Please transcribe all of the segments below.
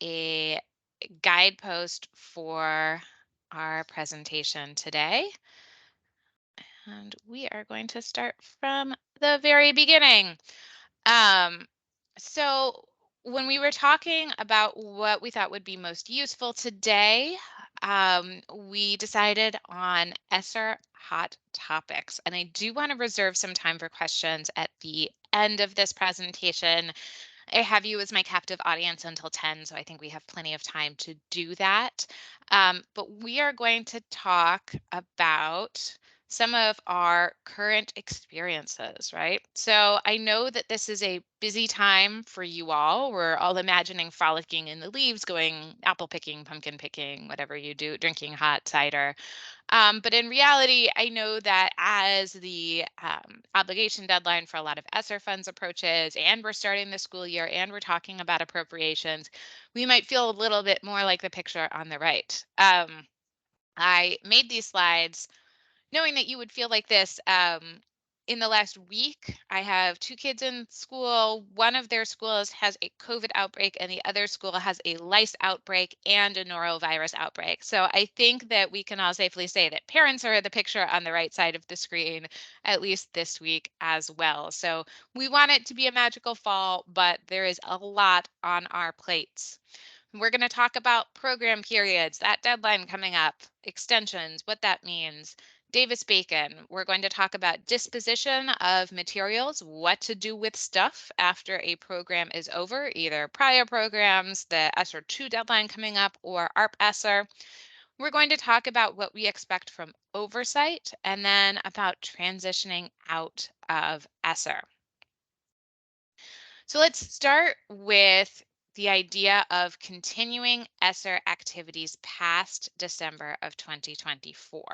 a guidepost for our presentation today. And we are going to start from the very beginning. Um, so when we were talking about what we thought would be most useful today, we decided on ESSER hot topics. And I do want to reserve some time for questions at the end of this presentation. I have you as my captive audience until 10, so I think we have plenty of time to do that. But we are going to talk about some of our current experiences, right? So I know that this is a busy time for you all. We're all imagining frolicking in the leaves, going apple picking, pumpkin picking, whatever you do, drinking hot cider. But in reality, I know that as the obligation deadline for a lot of ESSER funds approaches, and we're starting the school year, and we're talking about appropriations, we might feel a little bit more like the picture on the right. I made these slides knowing that you would feel like this. In the last week, I have two kids in school. One of their schools has a COVID outbreak, and the other school has a lice outbreak and a norovirus outbreak. So I think that we can all safely say that parents are the picture on the right side of the screen, at least this week as well. So we want it to be a magical fall, but there is a lot on our plates. We're going to talk about program periods, that deadline coming up, extensions, what that means. Davis-Bacon, we're going to talk about disposition of materials, what to do with stuff after a program is over, either prior programs, the ESSER 2 deadline coming up, or ARP ESSER. We're going to talk about what we expect from oversight, and then about transitioning out of ESSER. So let's start with the idea of continuing ESSER activities past December of 2024.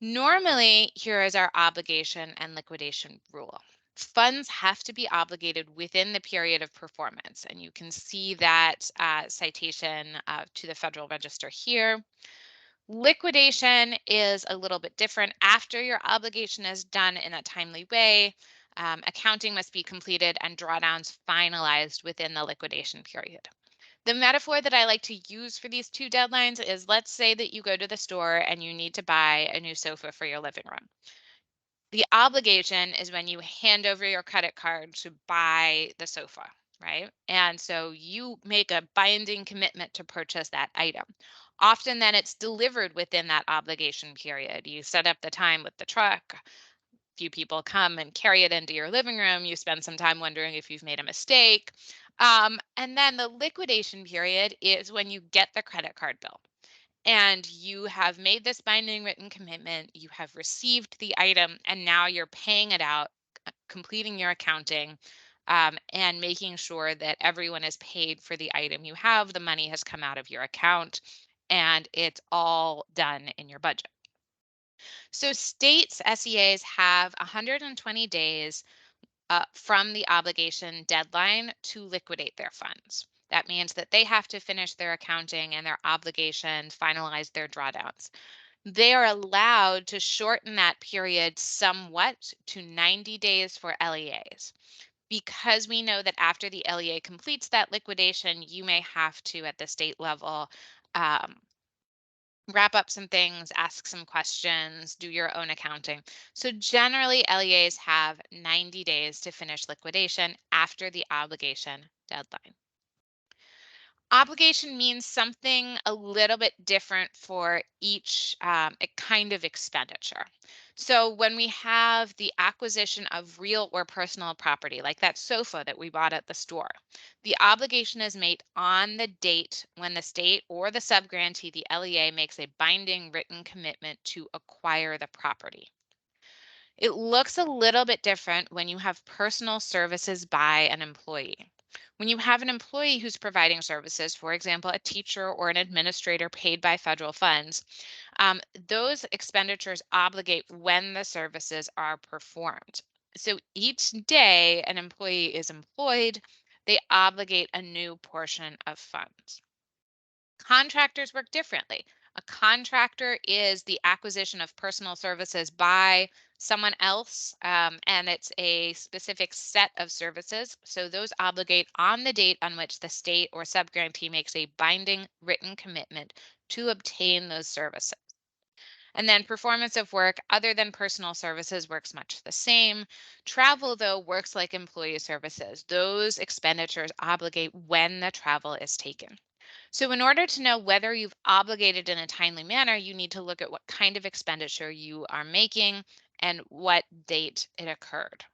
Normally, here is our obligation and liquidation rule. Funds have to be obligated within the period of performance, and you can see that citation to the Federal Register here. Liquidation is a little bit different. After your obligation is done in a timely way, accounting must be completed and drawdowns finalized within the liquidation period. The metaphor that I like to use for these two deadlines is, let's say that you go to the store and you need to buy a new sofa for your living room. The obligation is when you hand over your credit card to buy the sofa, right? And so you make a binding commitment to purchase that item. Often then it's delivered within that obligation period. You set up the time with the truck. Few people come and carry it into your living room. You spend some time wondering if you've made a mistake. And then the liquidation period is when you get the credit card bill and you have made this binding written commitment, you have received the item, and now you're paying it out, completing your accounting, and making sure that everyone is paid for the item you have, the money has come out of your account, and it's all done in your budget. So states, SEAs have 120 days from the obligation deadline to liquidate their funds. That means that they have to finish their accounting and their obligation, finalize their drawdowns. They are allowed to shorten that period somewhat to 90 days for LEAs. Because we know that after the LEA completes that liquidation, you may have to, at the state level, um, wrap up some things, ask some questions, do your own accounting. So generally, LEAs have 90 days to finish liquidation after the obligation deadline. Obligation means something a little bit different for each kind of expenditure. So when we have the acquisition of real or personal property, like that sofa that we bought at the store, the obligation is made on the date when the state or the subgrantee, the LEA, makes a binding written commitment to acquire the property. It looks a little bit different when you have personal services by an employee. When you have an employee who's providing services, for example, a teacher or an administrator paid by federal funds, those expenditures obligate when the services are performed. So each day an employee is employed, they obligate a new portion of funds. Contractors work differently. A contractor is the acquisition of personal services by someone else, and it's a specific set of services. So those obligate on the date on which the state or subgrantee makes a binding written commitment to obtain those services. And then performance of work other than personal services works much the same. Travel, though, works like employee services. Those expenditures obligate when the travel is taken. So, in order to know whether you've obligated in a timely manner, you need to look at what kind of expenditure you are making and what date it occurred.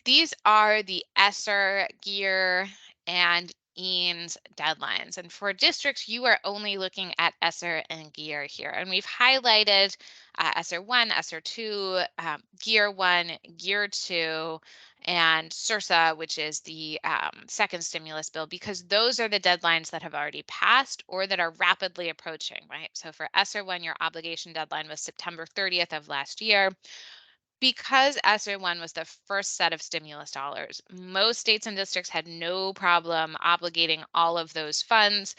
These are the ESSER, GEAR, and EANS deadlines. And for districts, you are only looking at ESSER and GEAR here. And we've highlighted ESSER 1, ESSER 2, GEAR 1, GEAR 2, and SRSA, which is the second stimulus bill, because those are the deadlines that have already passed or that are rapidly approaching, right? So for ESSER 1, your obligation deadline was September 30th of last year. Because ESSER 1 was the first set of stimulus dollars, most states and districts had no problem obligating all of those funds.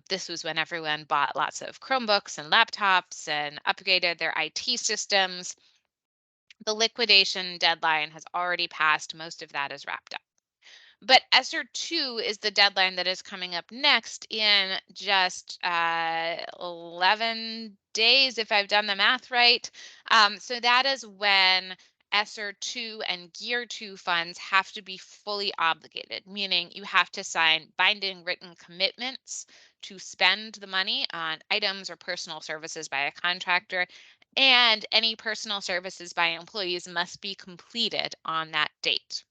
This was when everyone bought lots of Chromebooks and laptops and upgraded their IT systems. The liquidation deadline has already passed. Most of that is wrapped up. But ESSER 2 is the deadline that is coming up next in just 11 days, if I've done the math right. So that is when ESSER 2 and GEAR 2 funds have to be fully obligated, meaning you have to sign binding written commitments to spend the money on items or personal services by a contractor, and any personal services by employees must be completed on that date.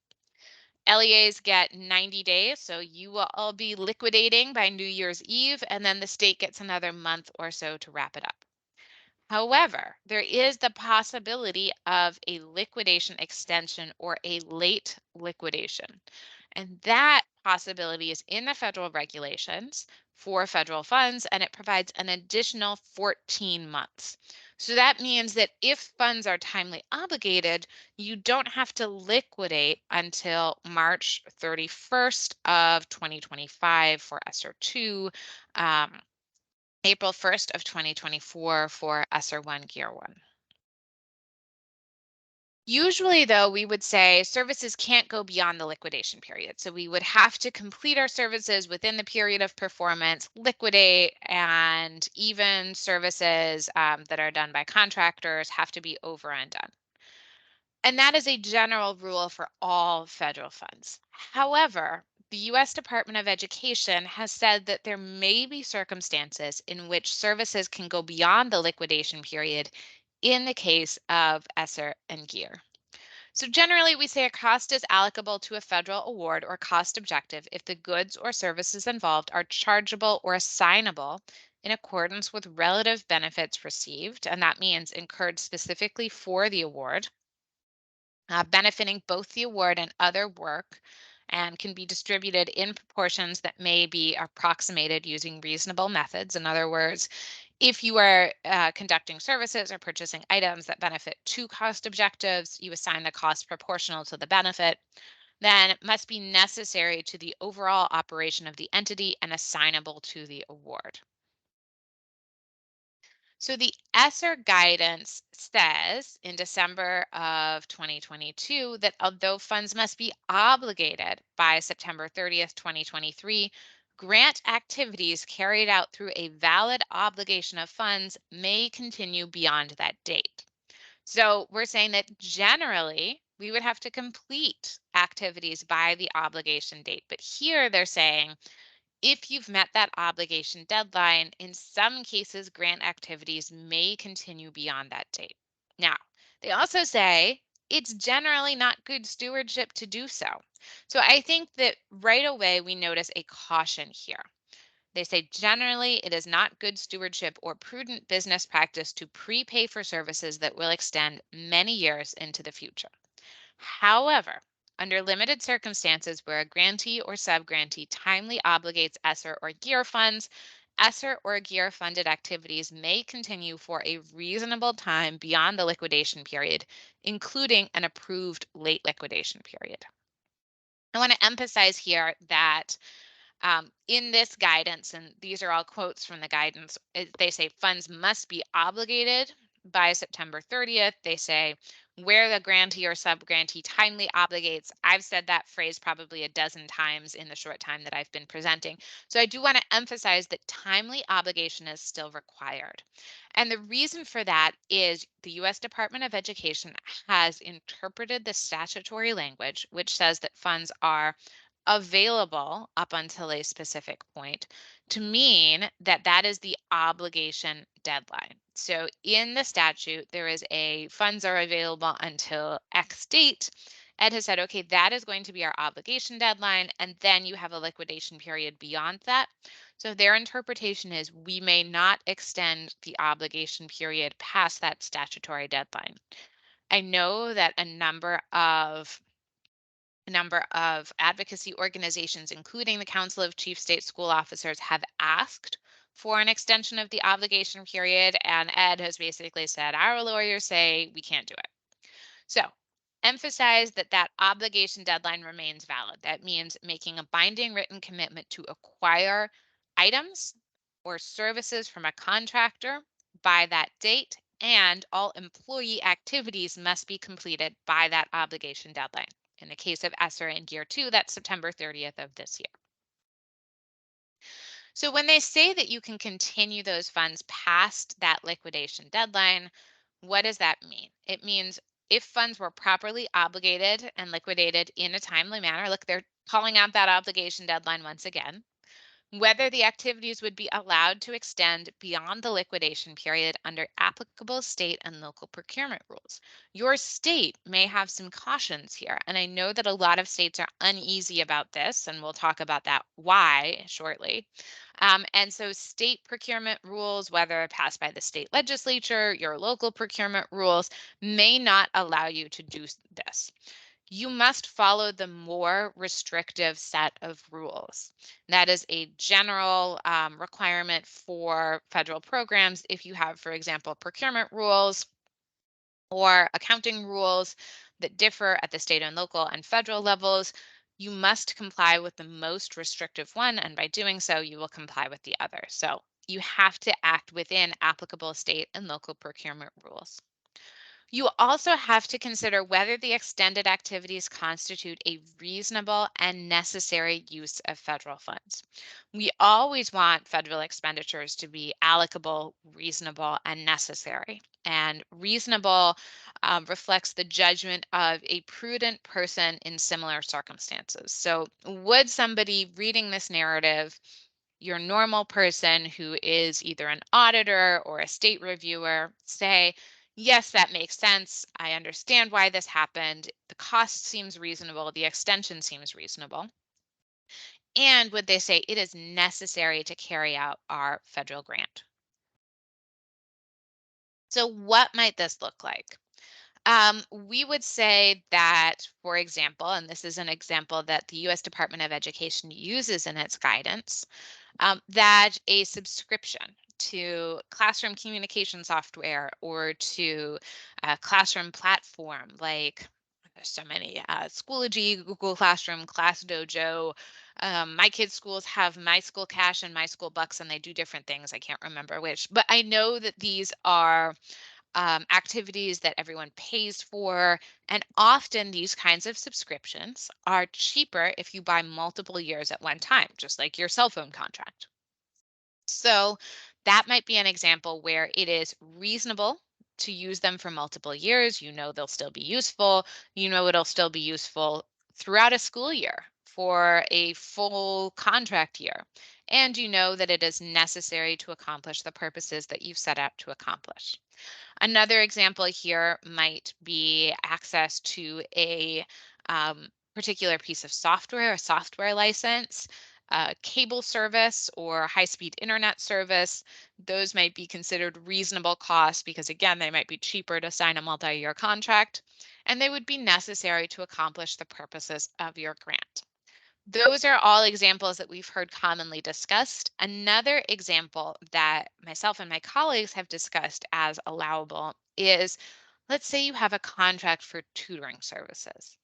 LEAs get 90 days, so you will all be liquidating by New Year's Eve, and then the state gets another month or so to wrap it up. However, there is the possibility of a liquidation extension or a late liquidation. And that possibility is in the federal regulations for federal funds, and it provides an additional 14 months. So that means that if funds are timely obligated, you don't have to liquidate until March 31st of 2025 for ESSER 2, April 1st of 2024 for ESSER 1 GEAR 1. Usually, though, we would say services can't go beyond the liquidation period. So we would have to complete our services within the period of performance, liquidate, and even services that are done by contractors have to be over and done. And that is a general rule for all federal funds. However, the U.S. Department of Education has said that there may be circumstances in which services can go beyond the liquidation period in the case of ESSER and GEAR. So generally, we say a cost is allocable to a federal award or cost objective if the goods or services involved are chargeable or assignable in accordance with relative benefits received, and that means incurred specifically for the award, benefiting both the award and other work, and can be distributed in proportions that may be approximated using reasonable methods. In other words, if you are conducting services or purchasing items that benefit two cost objectives, you assign the cost proportional to the benefit, then it must be necessary to the overall operation of the entity and assignable to the award. So the ESSER guidance says in December of 2022 that although funds must be obligated by September 30th, 2023, grant activities carried out through a valid obligation of funds may continue beyond that date. So we're saying that generally we would have to complete activities by the obligation date. But here they're saying if you've met that obligation deadline, in some cases, grant activities may continue beyond that date. Now, they also say it's generally not good stewardship to do so. So I think that right away we notice a caution here. They say generally it is not good stewardship or prudent business practice to prepay for services that will extend many years into the future. However, under limited circumstances where a grantee or subgrantee timely obligates ESSER or GEAR funds, ESSER or GEAR funded activities may continue for a reasonable time beyond the liquidation period, including an approved late liquidation period. I want to emphasize here that in this guidance, and these are all quotes from the guidance, they say funds must be obligated by September 30th. They say where the grantee or subgrantee timely obligates. I've said that phrase probably a dozen times in the short time that I've been presenting. So I do want to emphasize that timely obligation is still required. And the reason for that is the U.S. Department of Education has interpreted the statutory language, which says that funds are available up until a specific point, to mean that that is the obligation deadline. So in the statute, there is a funds are available until X date. Ed has said, okay, that is going to be our obligation deadline. And then you have a liquidation period beyond that. So their interpretation is we may not extend the obligation period past that statutory deadline. I know that a number of advocacy organizations, including the Council of Chief State School Officers, have asked for an extension of the obligation period, and Ed has basically said, our lawyers say we can't do it. So emphasize that that obligation deadline remains valid. That means making a binding written commitment to acquire items or services from a contractor by that date, and all employee activities must be completed by that obligation deadline. In the case of ESSER in Year 2, that's September 30th of this year. So when they say that you can continue those funds past that liquidation deadline, what does that mean? It means if funds were properly obligated and liquidated in a timely manner, look, they're calling out that obligation deadline once again, whether the activities would be allowed to extend beyond the liquidation period under applicable state and local procurement rules. Your state may have some cautions here, and I know that a lot of states are uneasy about this, and we'll talk about that why shortly. And so state procurement rules, whether passed by the state legislature, your local procurement rules, may not allow you to do this. You must follow the more restrictive set of rules. That is a general requirement for federal programs. If you have, for example, procurement rules or accounting rules that differ at the state and local and federal levels, you must comply with the most restrictive one, and by doing so, you will comply with the other. So you have to act within applicable state and local procurement rules. You also have to consider whether the extended activities constitute a reasonable and necessary use of federal funds. We always want federal expenditures to be allocable, reasonable, and necessary. And reasonable reflects the judgment of a prudent person in similar circumstances. So, would somebody reading this narrative, your normal person who is either an auditor or a state reviewer, say, yes, that makes sense. I understand why this happened. The cost seems reasonable. The extension seems reasonable. And would they say it is necessary to carry out our federal grant? So what might this look like? We would say that, for example, and this is an example that the U.S. Department of Education uses in its guidance, that a subscription to classroom communication software or to a classroom platform like there's so many Schoology, Google Classroom, ClassDojo. My kids' schools have My School Cash and My School Bucks, and they do different things. I can't remember which, but I know that these are activities that everyone pays for. And often these kinds of subscriptions are cheaper if you buy multiple years at one time, just like your cell phone contract. So that might be an example where it is reasonable to use them for multiple years. You know they'll still be useful. You know it'll still be useful throughout a school year for a full contract year. And you know that it is necessary to accomplish the purposes that you've set out to accomplish. Another example here might be access to a particular piece of software, a software license, cable service, or high-speed internet service. Those might be considered reasonable costs because, again, they might be cheaper to sign a multi-year contract, and they would be necessary to accomplish the purposes of your grant. Those are all examples that we've heard commonly discussed. Another example that myself and my colleagues have discussed as allowable is, let's say you have a contract for tutoring services.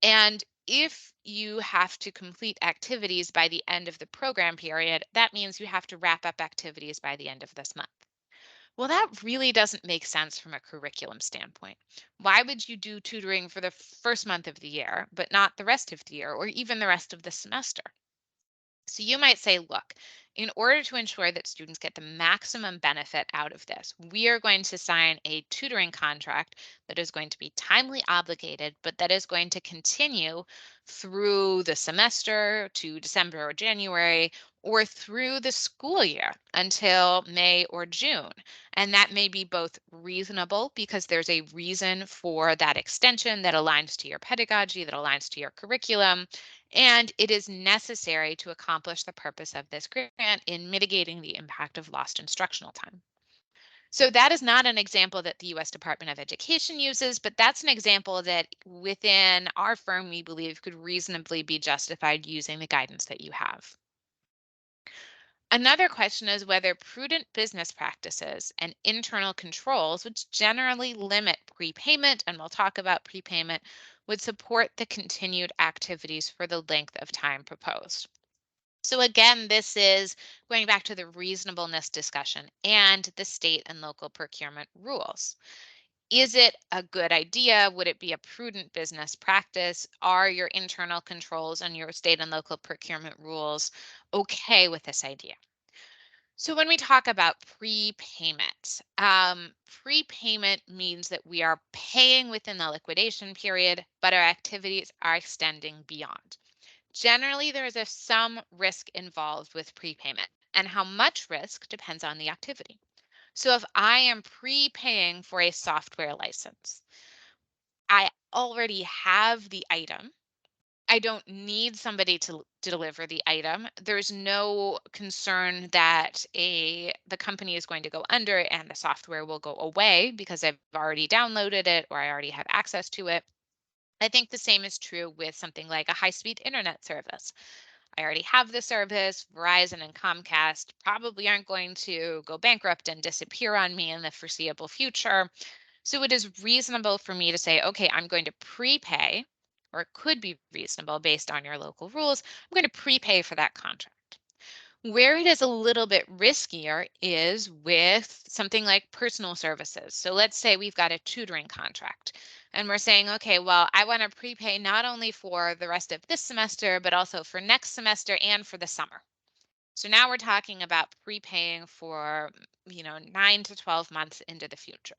And if you have to complete activities by the end of the program period, that means you have to wrap up activities by the end of this month. Well, that really doesn't make sense from a curriculum standpoint. Why would you do tutoring for the first month of the year, but not the rest of the year or even the rest of the semester? So you might say, look, in order to ensure that students get the maximum benefit out of this, we are going to sign a tutoring contract that is going to be timely obligated, but that is going to continue through the semester to December or January, or through the school year until May or June. And that may be both reasonable because there's a reason for that extension that aligns to your pedagogy, that aligns to your curriculum, and it is necessary to accomplish the purpose of this grant in mitigating the impact of lost instructional time. So that is not an example that the US Department of Education uses, but that's an example that within our firm we believe could reasonably be justified using the guidance that you have. Another question is whether prudent business practices and internal controls, which generally limit prepayment, and we'll talk about prepayment, would support the continued activities for the length of time proposed. So again, this is going back to the reasonableness discussion and the state and local procurement rules. Is it a good idea? Would it be a prudent business practice? Are your internal controls and your state and local procurement rules okay with this idea? So when we talk about prepayment, prepayment means that we are paying within the liquidation period, but our activities are extending beyond. Generally, there is some risk involved with prepayment, and how much risk depends on the activity. So if I am prepaying for a software license, I already have the item. I don't need somebody to deliver the item. There's no concern that the company is going to go under and the software will go away because I've already downloaded it or I already have access to it. I think the same is true with something like a high-speed internet service. I already have the service. Verizon and Comcast probably aren't going to go bankrupt and disappear on me in the foreseeable future. So it is reasonable for me to say, okay, I'm going to prepay, or it could be reasonable based on your local rules. I'm going to prepay for that contract. Where it is a little bit riskier is with something like personal services. So let's say we've got a tutoring contract and we're saying, okay, well, I want to prepay not only for the rest of this semester, but also for next semester and for the summer. So now we're talking about prepaying for, 9 to 12 months into the future.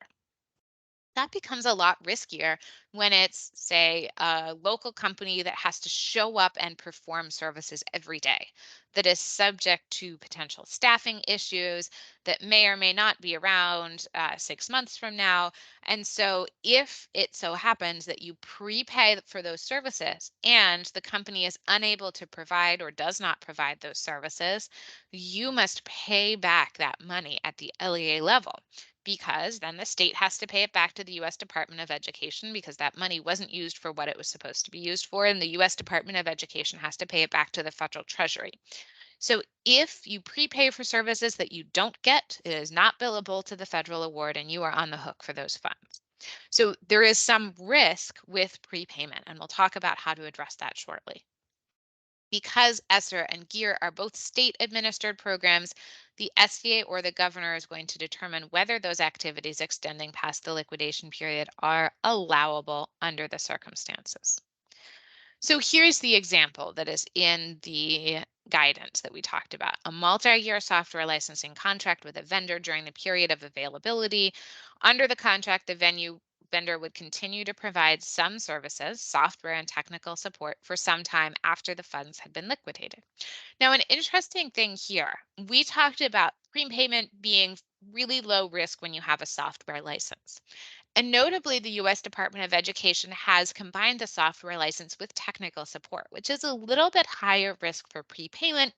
That becomes a lot riskier when it's, say, a local company that has to show up and perform services every day, that is subject to potential staffing issues, that may or may not be around 6 months from now. And so, if it so happens that you prepay for those services and the company is unable to provide or does not provide those services, you must pay back that money at the LEA level, because then the state has to pay it back to the US Department of Education because that money wasn't used for what it was supposed to be used for, and the US Department of Education has to pay it back to the federal treasury. So if you prepay for services that you don't get, it is not billable to the federal award and you are on the hook for those funds. So there is some risk with prepayment, and we'll talk about how to address that shortly. Because ESSER and GEAR are both state administered programs, the SBA or the governor is going to determine whether those activities extending past the liquidation period are allowable under the circumstances. So here's the example that is in the guidance that we talked about. A multi-year software licensing contract with a vendor during the period of availability. Under the contract, the vendor would continue to provide some services, software and technical support for some time after the funds had been liquidated. Now, an interesting thing here, we talked about prepayment being really low risk when you have a software license. And notably, the US Department of Education has combined the software license with technical support, which is a little bit higher risk for prepayment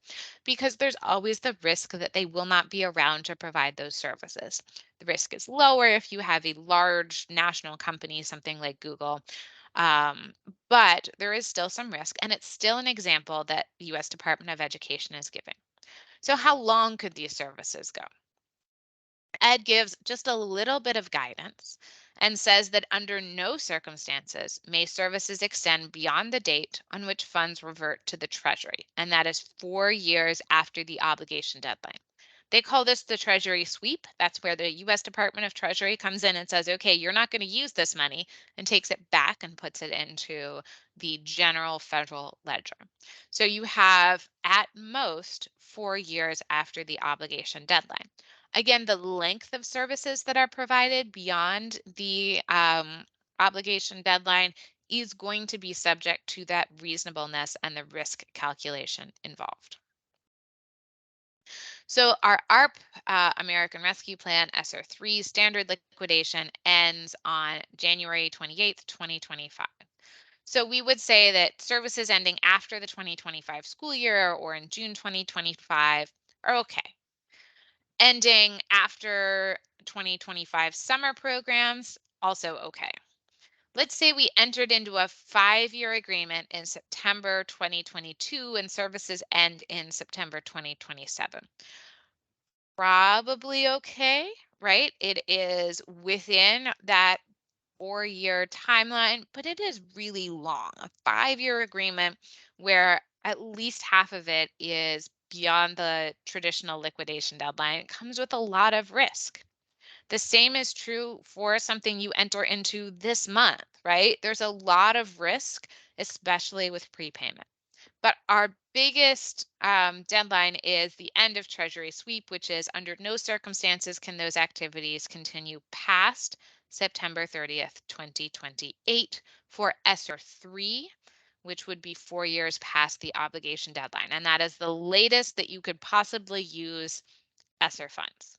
because there's always the risk that they will not be around to provide those services. The risk is lower if you have a large national company, something like Google. Um, but there is still some risk, and it's still an example that the US Department of Education is giving. So, how long could these services go? Ed gives just a little bit of guidance and says that under no circumstances may services extend beyond the date on which funds revert to the Treasury, and that is 4 years after the obligation deadline. They call this the Treasury sweep. That's where the US Department of Treasury comes in and says, okay, you're not going to use this money, and takes it back and puts it into the general federal ledger. So you have at most 4 years after the obligation deadline. Again, the length of services that are provided beyond the obligation deadline is going to be subject to that reasonableness and the risk calculation involved. So our ARP, American Rescue Plan SR3 standard liquidation ends on January 28th, 2025. So we would say that services ending after the 2025 school year or in June 2025 are okay. Ending after 2025 summer programs, also okay. Let's say we entered into a 5-year agreement in September 2022 and services end in September 2027. Probably okay, right? It is within that 4-year timeline, but it is really long. A 5-year agreement where at least half of it is beyond the traditional liquidation deadline. It comes with a lot of risk. The same is true for something you enter into this month, right? There's a lot of risk, especially with prepayment. But our biggest deadline is the end of Treasury sweep, which is under no circumstances can those activities continue past September 30th, 2028 for ESSER 3, which would be 4 years past the obligation deadline. And that is the latest that you could possibly use ESSER funds.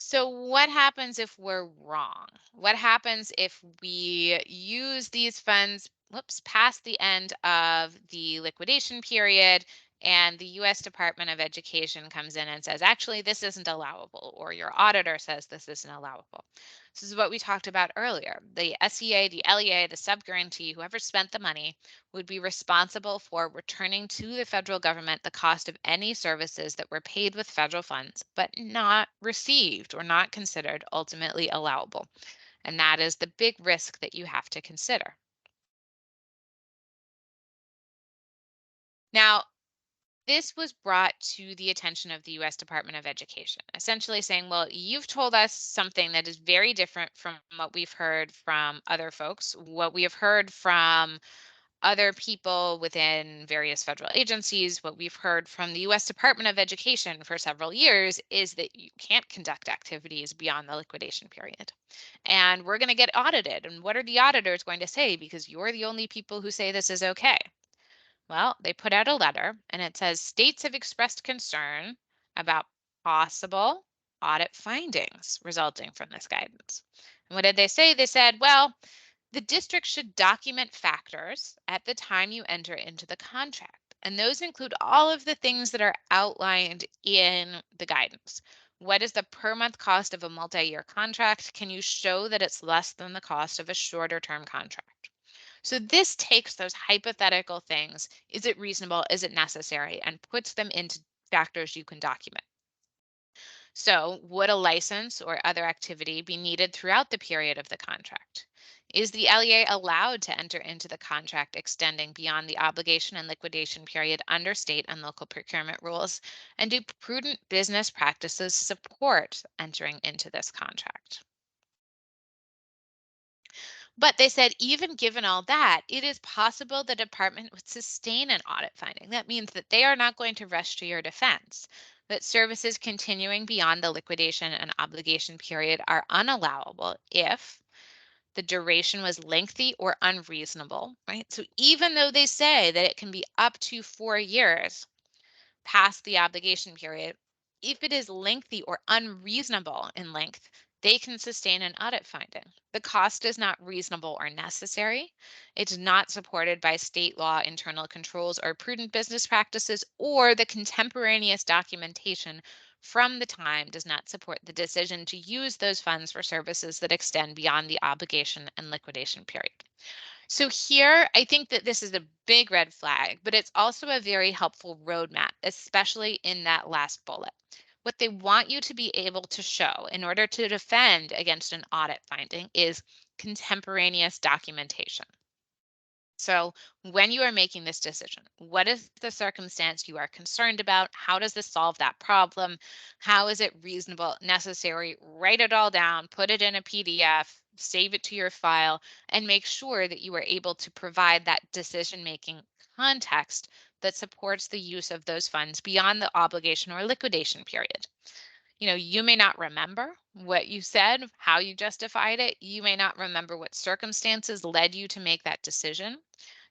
So what happens if we're wrong? What happens if we use these funds, whoops, past the end of the liquidation period and the US Department of Education comes in and says, actually, this isn't allowable, or your auditor says this isn't allowable? This is what we talked about earlier. The SEA, the LEA, the sub-grantee, whoever spent the money would be responsible for returning to the federal government the cost of any services that were paid with federal funds, but not received or not considered ultimately allowable. And that is the big risk that you have to consider. Now, this was brought to the attention of the US Department of Education, essentially saying, well, you've told us something that is very different from what we've heard from other folks, what we have heard from other people within various federal agencies. What we've heard from the US Department of Education for several years is that you can't conduct activities beyond the liquidation period. And we're going to get audited. And what are the auditors going to say? Because you're the only people who say this is okay. Well, they put out a letter and it says states have expressed concern about possible audit findings resulting from this guidance. And what did they say? They said, well, the district should document factors at the time you enter into the contract. And those include all of the things that are outlined in the guidance. What is the per month cost of a multi-year contract? Can you show that it's less than the cost of a shorter term contract? So this takes those hypothetical things, is it reasonable, is it necessary, and puts them into factors you can document. So would a license or other activity be needed throughout the period of the contract? Is the LEA allowed to enter into the contract extending beyond the obligation and liquidation period under state and local procurement rules? And do prudent business practices support entering into this contract? But they said, even given all that, it is possible the department would sustain an audit finding. That means that they are not going to rush to your defense, that services continuing beyond the liquidation and obligation period are unallowable if the duration was lengthy or unreasonable, right? So even though they say that it can be up to 4 years past the obligation period, if it is lengthy or unreasonable in length, they can sustain an audit finding. The cost is not reasonable or necessary. It's not supported by state law, internal controls, or prudent business practices, or the contemporaneous documentation from the time does not support the decision to use those funds for services that extend beyond the obligation and liquidation period. So here, I think that this is a big red flag, but it's also a very helpful roadmap, especially in that last bullet. What they want you to be able to show in order to defend against an audit finding is contemporaneous documentation. So when you are making this decision, what is the circumstance you are concerned about? How does this solve that problem? How is it reasonable, necessary? Write it all down, put it in a PDF, save it to your file, and make sure that you are able to provide that decision making context that supports the use of those funds beyond the obligation or liquidation period. You may not remember what you said, how you justified it. You may not remember what circumstances led you to make that decision.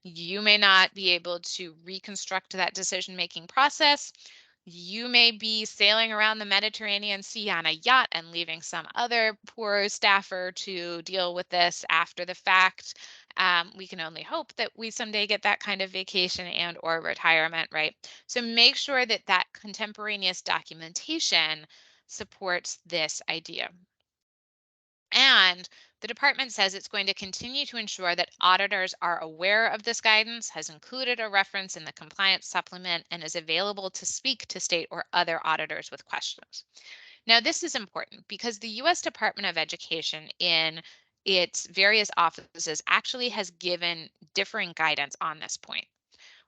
You may not be able to reconstruct that decision making process. You may be sailing around the Mediterranean Sea on a yacht and leaving some other poor staffer to deal with this after the fact. We can only hope that we someday get that kind of vacation and or retirement, right? So make sure that that contemporaneous documentation supports this idea. And the department says it's going to continue to ensure that auditors are aware of this guidance, has included a reference in the compliance supplement, and is available to speak to state or other auditors with questions. Now, this is important because the US Department of Education, in its various offices, actually has given differing guidance on this point.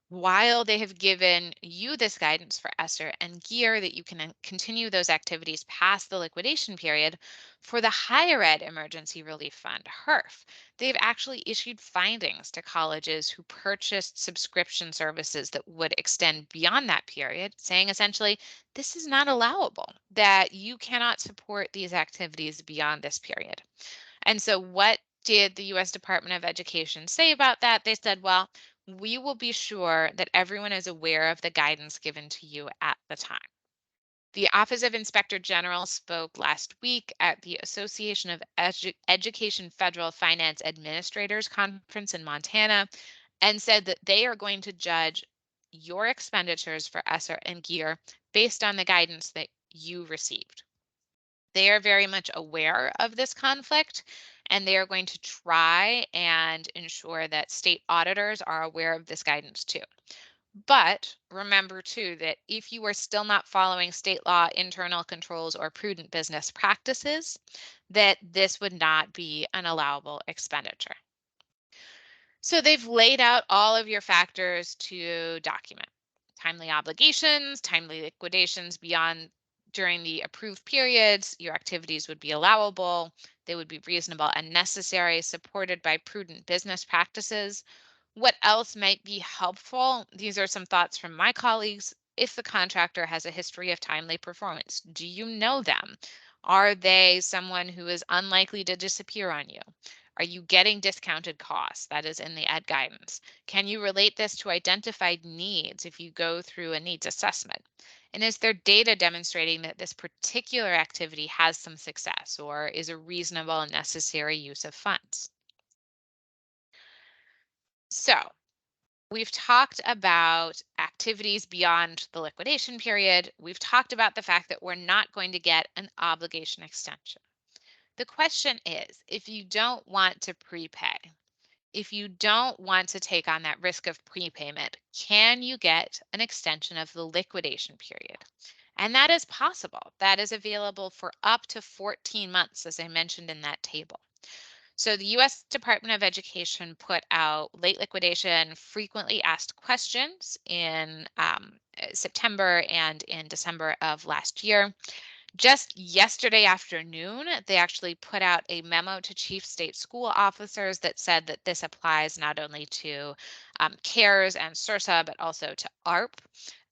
While they have given you this guidance for ESSER and GEAR that you can continue those activities past the liquidation period, for the Higher Ed Emergency Relief Fund, HERF, they've actually issued findings to colleges who purchased subscription services that would extend beyond that period, saying essentially, this is not allowable, that you cannot support these activities beyond this period. And so, what did the US Department of Education say about that? They said, well, we will be sure that everyone is aware of the guidance given to you at the time. The Office of Inspector General spoke last week at the Association of Education Federal Finance Administrators Conference in Montana and said that they are going to judge your expenditures for ESSER and GEAR based on the guidance that you received. They are very much aware of this conflict, and they are going to try and ensure that state auditors are aware of this guidance too. But remember too that if you are still not following state law, internal controls, or prudent business practices, that this would not be an allowable expenditure. So they've laid out all of your factors to document timely obligations, timely liquidations beyond during the approved periods. Your activities would be allowable. They would be reasonable and necessary, supported by prudent business practices. What else might be helpful? These are some thoughts from my colleagues. If the contractor has a history of timely performance, do you know them? Are they someone who is unlikely to disappear on you? Are you getting discounted costs? That is in the ed guidance. Can you relate this to identified needs if you go through a needs assessment? And is there data demonstrating that this particular activity has some success or is a reasonable and necessary use of funds? So we've talked about activities beyond the liquidation period. We've talked about the fact that we're not going to get an obligation extension. The question is, if you don't want to prepay, if you don't want to take on that risk of prepayment, can you get an extension of the liquidation period? And that is possible. That is available for up to 14 months, as I mentioned in that table. So the US Department of Education put out late liquidation frequently asked questions in September and in December of last year. Just yesterday afternoon, they actually put out a memo to chief state school officers that said that this applies not only to CARES and SURSA, but also to ARP.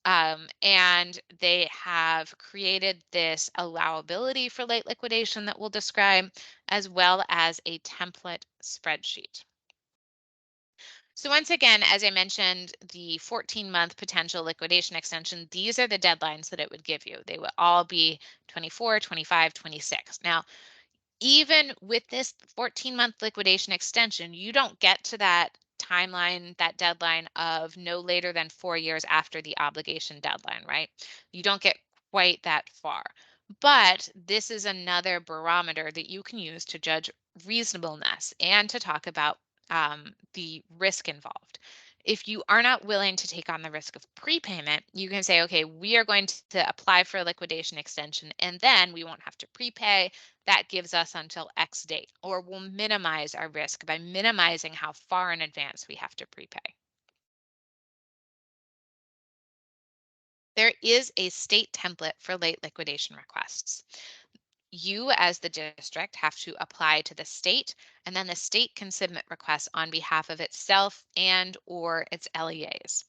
And they have created this allowability for late liquidation that we'll describe, as well as a template spreadsheet. So once again, as I mentioned, the 14-month potential liquidation extension, these are the deadlines that it would give you. They would all be 24, 25, 26. Now, even with this 14-month liquidation extension, you don't get to that timeline, that deadline of no later than 4 years after the obligation deadline, right? You don't get quite that far. But this is another barometer that you can use to judge reasonableness and to talk about the risk involved. If you are not willing to take on the risk of prepayment, you can say, okay, we are going to apply for a liquidation extension and then we won't have to prepay. That gives us until X date, or we'll minimize our risk by minimizing how far in advance we have to prepay. There is a state template for late liquidation requests. You, as the district, have to apply to the state, and then the state can submit requests on behalf of itself and or its LEAs.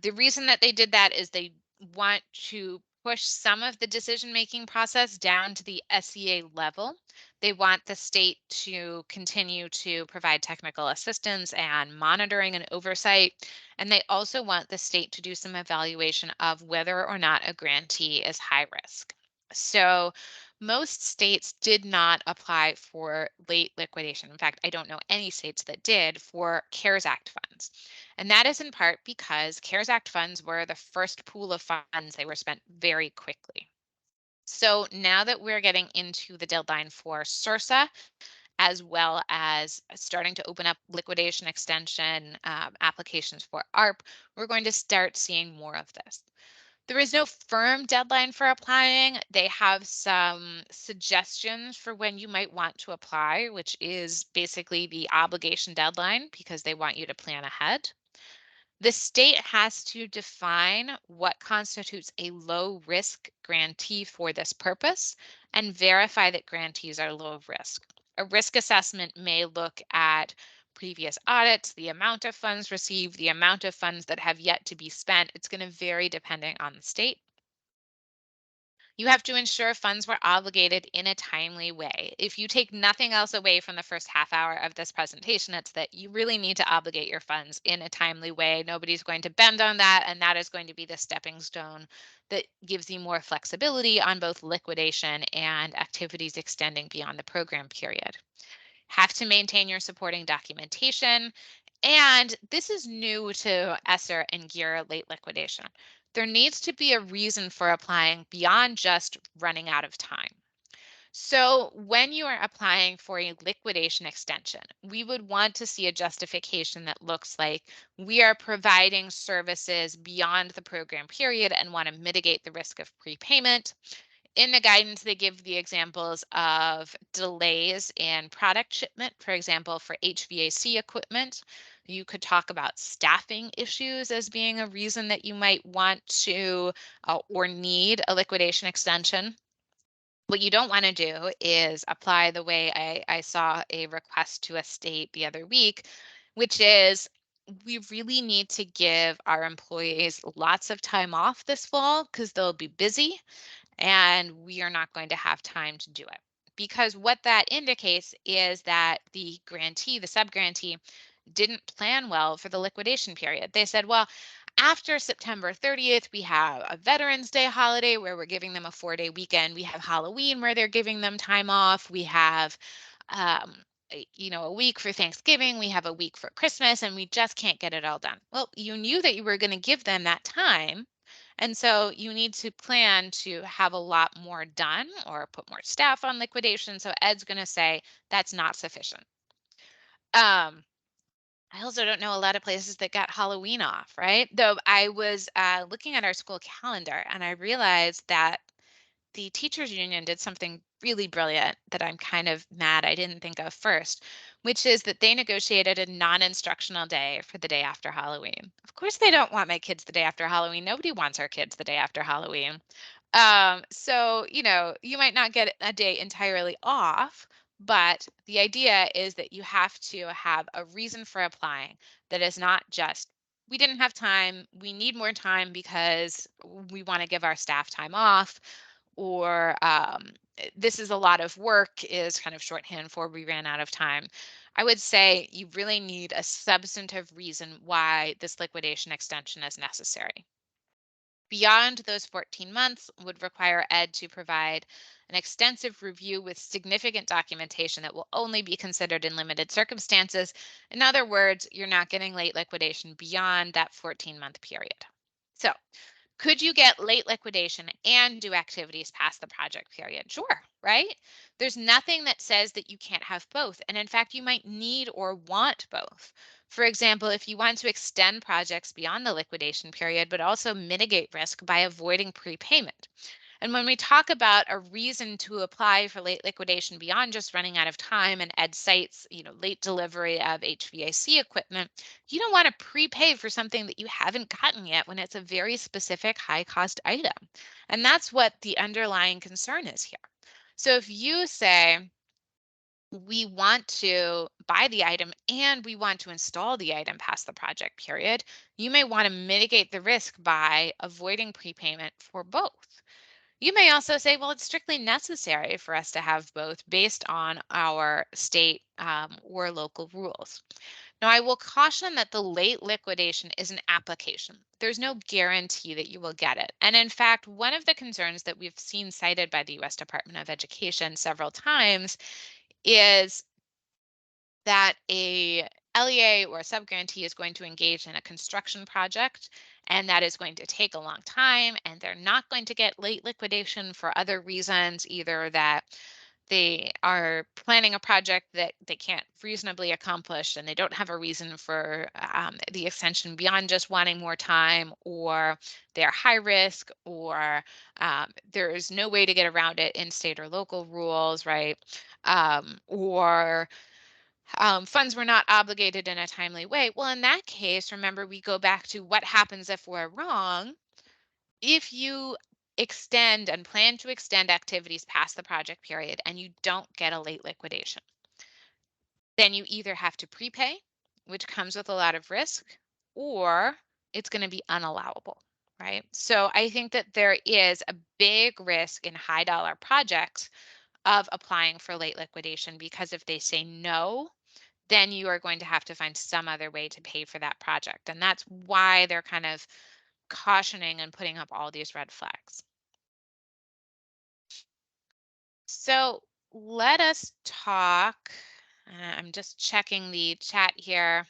The reason that they did that is they want to push some of the decision-making process down to the SEA level. They want the state to continue to provide technical assistance and monitoring and oversight. And they also want the state to do some evaluation of whether or not a grantee is high risk. So most states did not apply for late liquidation. In fact, I don't know any states that did for CARES Act funds. And that is in part because CARES Act funds were the first pool of funds. They were spent very quickly. So now that we're getting into the deadline for SRSA, as well as starting to open up liquidation extension applications for ARP, we're going to start seeing more of this. There is no firm deadline for applying. They have some suggestions for when you might want to apply, which is basically the obligation deadline because they want you to plan ahead. The state has to define what constitutes a low risk grantee for this purpose and verify that grantees are low risk. A risk assessment may look at previous audits, the amount of funds received, the amount of funds that have yet to be spent. It's going to vary depending on the state. You have to ensure funds were obligated in a timely way. If you take nothing else away from the first half hour of this presentation, it's that you really need to obligate your funds in a timely way. Nobody's going to bend on that, and that is going to be the stepping stone that gives you more flexibility on both liquidation and activities extending beyond the program period. Have to maintain your supporting documentation. And this is new to ESSER and GEAR late liquidation. There needs to be a reason for applying beyond just running out of time. So when you are applying for a liquidation extension, we would want to see a justification that looks like we are providing services beyond the program period and want to mitigate the risk of prepayment. In the guidance, they give the examples of delays in product shipment, for example, for HVAC equipment. You could talk about staffing issues as being a reason that you might want to or need a liquidation extension. What you don't want to do is apply the way I saw a request to a state the other week, which is we really need to give our employees lots of time off this fall because they'll be busy and we are not going to have time to do it. Because what that indicates is that the grantee, the subgrantee, didn't plan well for the liquidation period. They said, well, after September 30th, we have a Veterans Day holiday where we're giving them a 4-day weekend. We have Halloween where they're giving them time off. We have, um, a week for Thanksgiving. We have a week for Christmas, and we just can't get it all done. Well, you knew that you were going to give them that time. And so you need to plan to have a lot more done or put more staff on liquidation. So Ed's going to say that's not sufficient. I also don't know a lot of places that got Halloween off, right? Though I was looking at our school calendar and I realized that the teachers union did something really brilliant that I'm kind of mad I didn't think of first, which is that they negotiated a non-instructional day for the day after Halloween. Of course, they don't want my kids the day after Halloween. Nobody wants our kids the day after Halloween. So, you might not get a day entirely off, but the idea is that you have to have a reason for applying that is not just, we didn't have time, we need more time because we want to give our staff time off, or this is a lot of work is kind of shorthand for we ran out of time. I would say you really need a substantive reason why this liquidation extension is necessary. Beyond those 14 months would require Ed to provide an extensive review with significant documentation that will only be considered in limited circumstances. In other words, you're not getting late liquidation beyond that 14-month period. So could you get late liquidation and do activities past the project period? Sure, right? There's nothing that says that you can't have both. And in fact, you might need or want both. For example, if you want to extend projects beyond the liquidation period, but also mitigate risk by avoiding prepayment. And when we talk about a reason to apply for late liquidation beyond just running out of time and Ed cites, late delivery of HVAC equipment, you don't want to prepay for something that you haven't gotten yet when it's a very specific high cost item. And that's what the underlying concern is here. So if you say, we want to buy the item and we want to install the item past the project period, you may want to mitigate the risk by avoiding prepayment for both. You may also say, well, it's strictly necessary for us to have both based on our state or local rules. Now, I will caution that the late liquidation is an application. There's no guarantee that you will get it. And in fact, one of the concerns that we've seen cited by the US Department of Education several times is that a LEA or a subgrantee is going to engage in a construction project, and that is going to take a long time, and they're not going to get late liquidation for other reasons, either that they are planning a project that they can't reasonably accomplish and they don't have a reason for the extension beyond just wanting more time, or they're high risk, or there's no way to get around it in state or local rules, right? Or funds were not obligated in a timely way. Well, in that case, remember, we go back to what happens if we're wrong. If you extend and plan to extend activities past the project period and you don't get a late liquidation, then you either have to prepay, which comes with a lot of risk, or it's going to be unallowable, right? So I think that there is a big risk in high dollar projects of applying for late liquidation, because if they say no, then you are going to have to find some other way to pay for that project. And that's why they're kind of cautioning and putting up all these red flags. So let us talk. I'm just checking the chat here.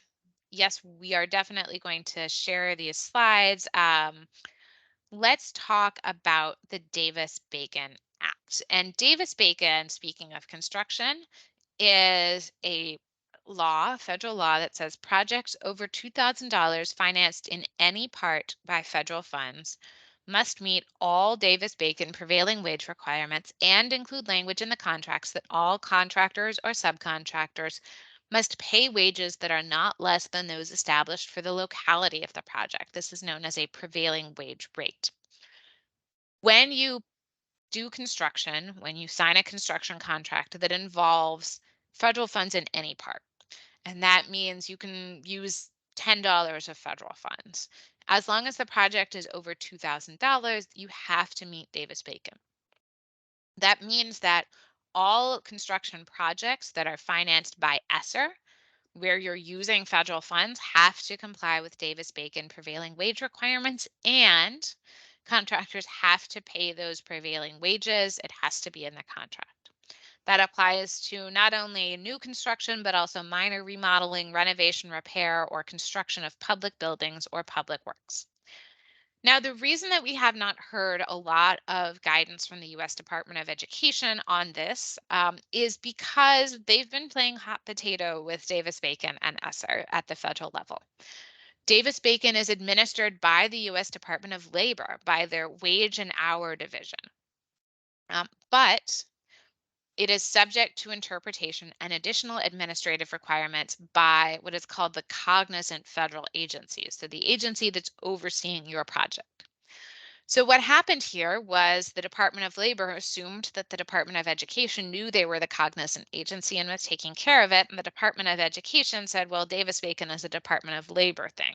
Yes, we are definitely going to share these slides. Let's talk about the Davis-Bacon Act. And Davis-Bacon, speaking of construction, is a federal law that says projects over $2,000 financed in any part by federal funds must meet all Davis-Bacon prevailing wage requirements and include language in the contracts that all contractors or subcontractors must pay wages that are not less than those established for the locality of the project. This is known as a prevailing wage rate. When you do construction, when you sign a construction contract that involves federal funds in any part, and that means you can use $10 of federal funds. As long as the project is over $2,000, you have to meet Davis-Bacon. That means that all construction projects that are financed by ESSER, where you're using federal funds, have to comply with Davis-Bacon prevailing wage requirements, and contractors have to pay those prevailing wages. It has to be in the contract. That applies to not only new construction, but also minor remodeling, renovation, repair, or construction of public buildings or public works. Now, the reason that we have not heard a lot of guidance from the US Department of Education on this is because they've been playing hot potato with Davis-Bacon and ESSER at the federal level. Davis-Bacon is administered by the US Department of Labor, by their wage and hour division. But it is subject to interpretation and additional administrative requirements by what is called the cognizant federal agency, so the agency that's overseeing your project. So what happened here was the Department of Labor assumed that the Department of Education knew they were the cognizant agency and was taking care of it. And the Department of Education said, well, Davis-Bacon is a Department of Labor thing.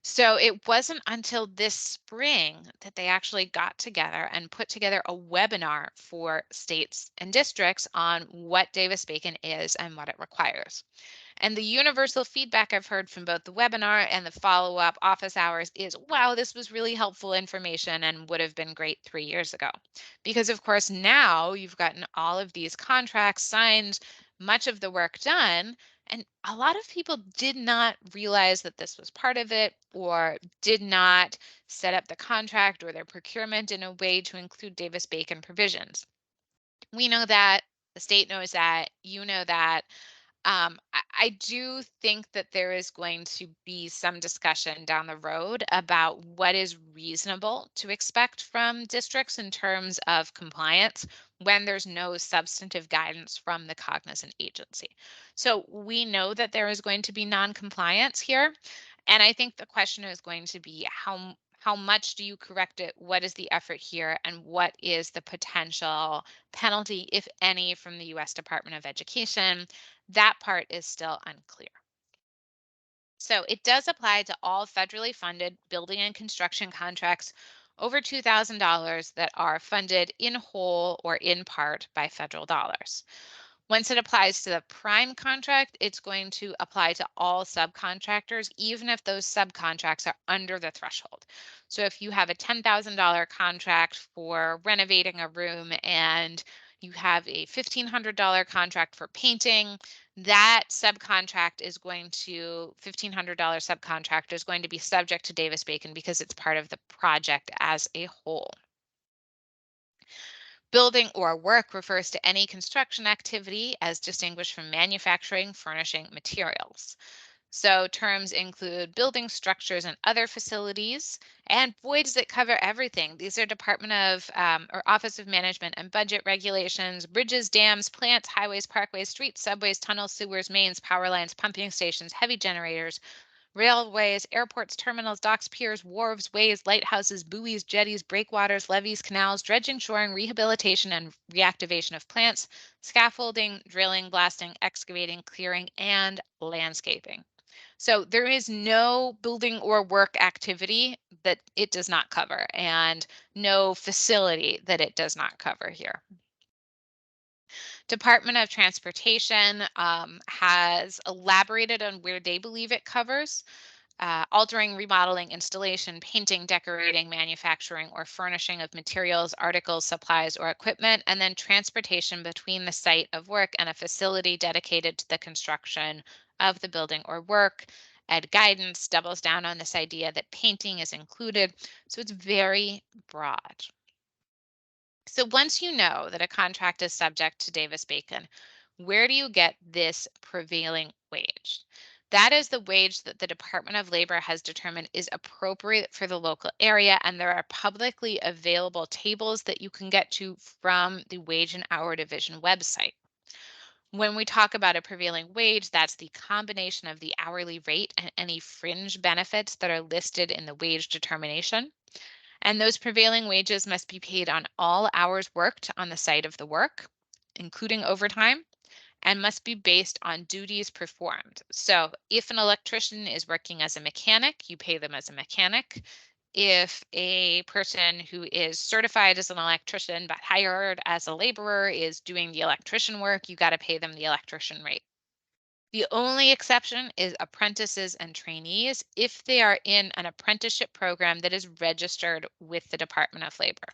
So it wasn't until this spring that they actually got together and put together a webinar for states and districts on what Davis-Bacon is and what it requires. And the universal feedback I've heard from both the webinar and the follow-up office hours is, wow, this was really helpful information and would have been great 3 years ago. Because of course, now you've gotten all of these contracts signed, much of the work done, and a lot of people did not realize that this was part of it, or did not set up the contract or their procurement in a way to include Davis-Bacon provisions. We know that The state knows that, you know that. I do think that there is going to be some discussion down the road about what is reasonable to expect from districts in terms of compliance when there's no substantive guidance from the cognizant agency. So we know that there is going to be non-compliance here, and I think the question is going to be how much do you correct it? What is the effort here? And what is the potential penalty, if any, from the US Department of Education? That part is still unclear. So it does apply to all federally funded building and construction contracts over $2,000 that are funded in whole or in part by federal dollars. Once it applies to the prime contract, it's going to apply to all subcontractors, even if those subcontracts are under the threshold. So if you have a $10,000 contract for renovating a room and you have a $1,500 contract for painting, that subcontract is going to, $1,500 subcontract is going to be subject to Davis-Bacon because it's part of the project as a whole. Building or work refers to any construction activity as distinguished from manufacturing, furnishing materials. So terms include building structures and other facilities and voids that cover everything. These are Department of or Office of Management and Budget regulations, bridges, dams, plants, highways, parkways, streets, subways, tunnels, sewers, mains, power lines, pumping stations, heavy generators, railways, airports, terminals, docks, piers, wharves, ways, lighthouses, buoys, jetties, breakwaters, levees, canals, dredging, shoring, rehabilitation, and reactivation of plants, scaffolding, drilling, blasting, excavating, clearing, and landscaping. So there is no building or work activity that it does not cover, and no facility that it does not cover here. Department of Transportation has elaborated on where they believe it covers. Altering, remodeling, installation, painting, decorating, manufacturing, or furnishing of materials, articles, supplies, or equipment, and then transportation between the site of work and a facility dedicated to the construction of the building or work. Ed guidance doubles down on this idea that painting is included, so it's very broad. So once you know that a contract is subject to Davis-Bacon, where do you get this prevailing wage? That is the wage that the Department of Labor has determined is appropriate for the local area, and there are publicly available tables that you can get to from the Wage and Hour Division website. When we talk about a prevailing wage, that's the combination of the hourly rate and any fringe benefits that are listed in the wage determination. And those prevailing wages must be paid on all hours worked on the site of the work, including overtime, and must be based on duties performed. So if an electrician is working as a mechanic, you pay them as a mechanic. If a person who is certified as an electrician but hired as a laborer is doing the electrician work, you got to pay them the electrician rate. The only exception is apprentices and trainees if they are in an apprenticeship program that is registered with the Department of Labor.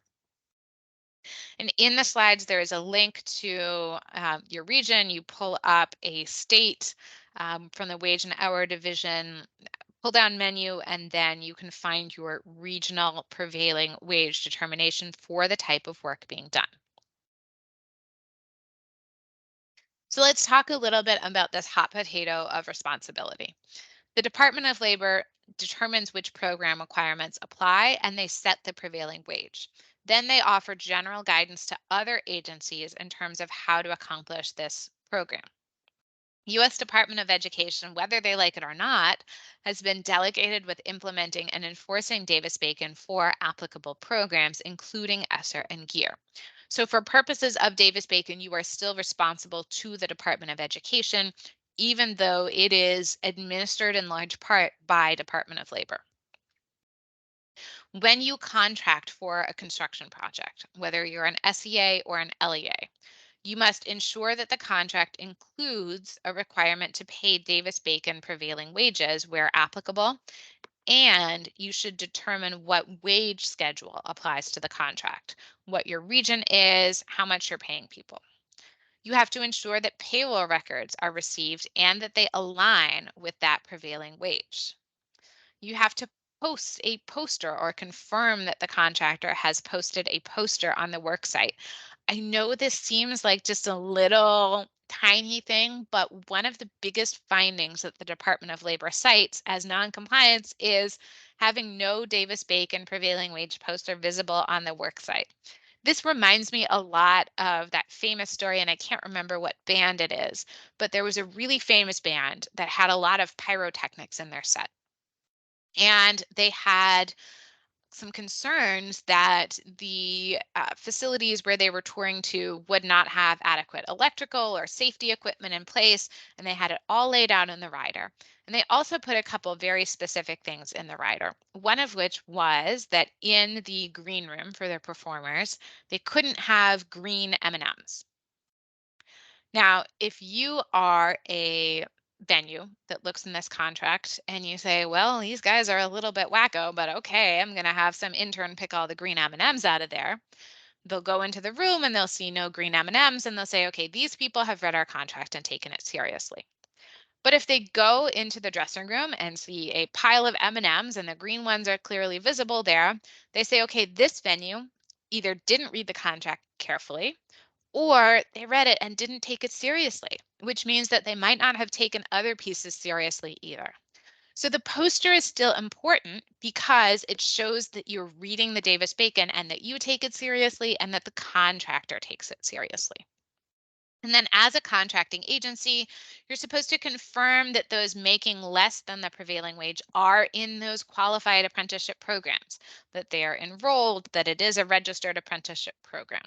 And in the slides, there is a link to your region. You pull up a state from the Wage and Hour Division pull down menu, and then you can find your regional prevailing wage determination for the type of work being done. So let's talk a little bit about this hot potato of responsibility. The Department of Labor determines which program requirements apply, and they set the prevailing wage. Then they offer general guidance to other agencies in terms of how to accomplish this program. US Department of Education, whether they like it or not, has been delegated with implementing and enforcing Davis-Bacon for applicable programs, including ESSER and GEAR. So for purposes of Davis-Bacon, you are still responsible to the Department of Education, even though it is administered in large part by Department of Labor. When you contract for a construction project, whether you're an SEA or an LEA, you must ensure that the contract includes a requirement to pay Davis-Bacon prevailing wages where applicable, and you should determine what wage schedule applies to the contract, what your region is, how much you're paying people. You have to ensure that payroll records are received and that they align with that prevailing wage. You have to post a poster or confirm that the contractor has posted a poster on the work site. I know this seems like just a little tiny thing, but one of the biggest findings that the Department of Labor cites as noncompliance is having no Davis-Bacon prevailing wage poster visible on the work site. This reminds me a lot of that famous story, and I can't remember what band it is, but there was a really famous band that had a lot of pyrotechnics in their set. And they had some concerns that the facilities where they were touring to would not have adequate electrical or safety equipment in place, and they had it all laid out in the rider. And they also put a couple very specific things in the rider, one of which was that in the green room for their performers, they couldn't have green M&Ms. Now, if you are a venue that looks in this contract and you say, well, these guys are a little bit wacko, but okay, I'm going to have some intern pick all the green M&Ms out of there. They'll go into the room and they'll see no green M&Ms and they'll say, okay, these people have read our contract and taken it seriously. But if they go into the dressing room and see a pile of M&Ms and the green ones are clearly visible there, they say, okay, this venue either didn't read the contract carefully or they read it and didn't take it seriously, which means that they might not have taken other pieces seriously either. So the poster is still important because it shows that you're reading the Davis-Bacon and that you take it seriously and that the contractor takes it seriously. And then as a contracting agency, you're supposed to confirm that those making less than the prevailing wage are in those qualified apprenticeship programs, that they are enrolled, that it is a registered apprenticeship program.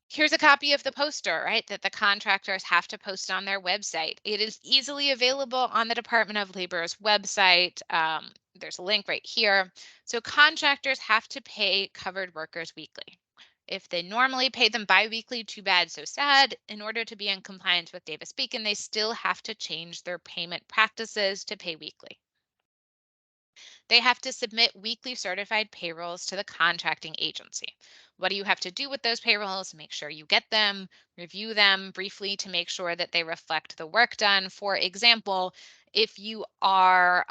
Here's a copy of the poster, right, that the contractors have to post on their website. It is easily available on the Department of Labor's website. There's a link right here. So contractors have to pay covered workers weekly. If they normally pay them biweekly, too bad, so sad. In order to be in compliance with Davis-Bacon, they still have to change their payment practices to pay weekly. They have to submit weekly certified payrolls to the contracting agency. What do you have to do with those payrolls? Make sure you get them, review them briefly to make sure that they reflect the work done. For example, if you are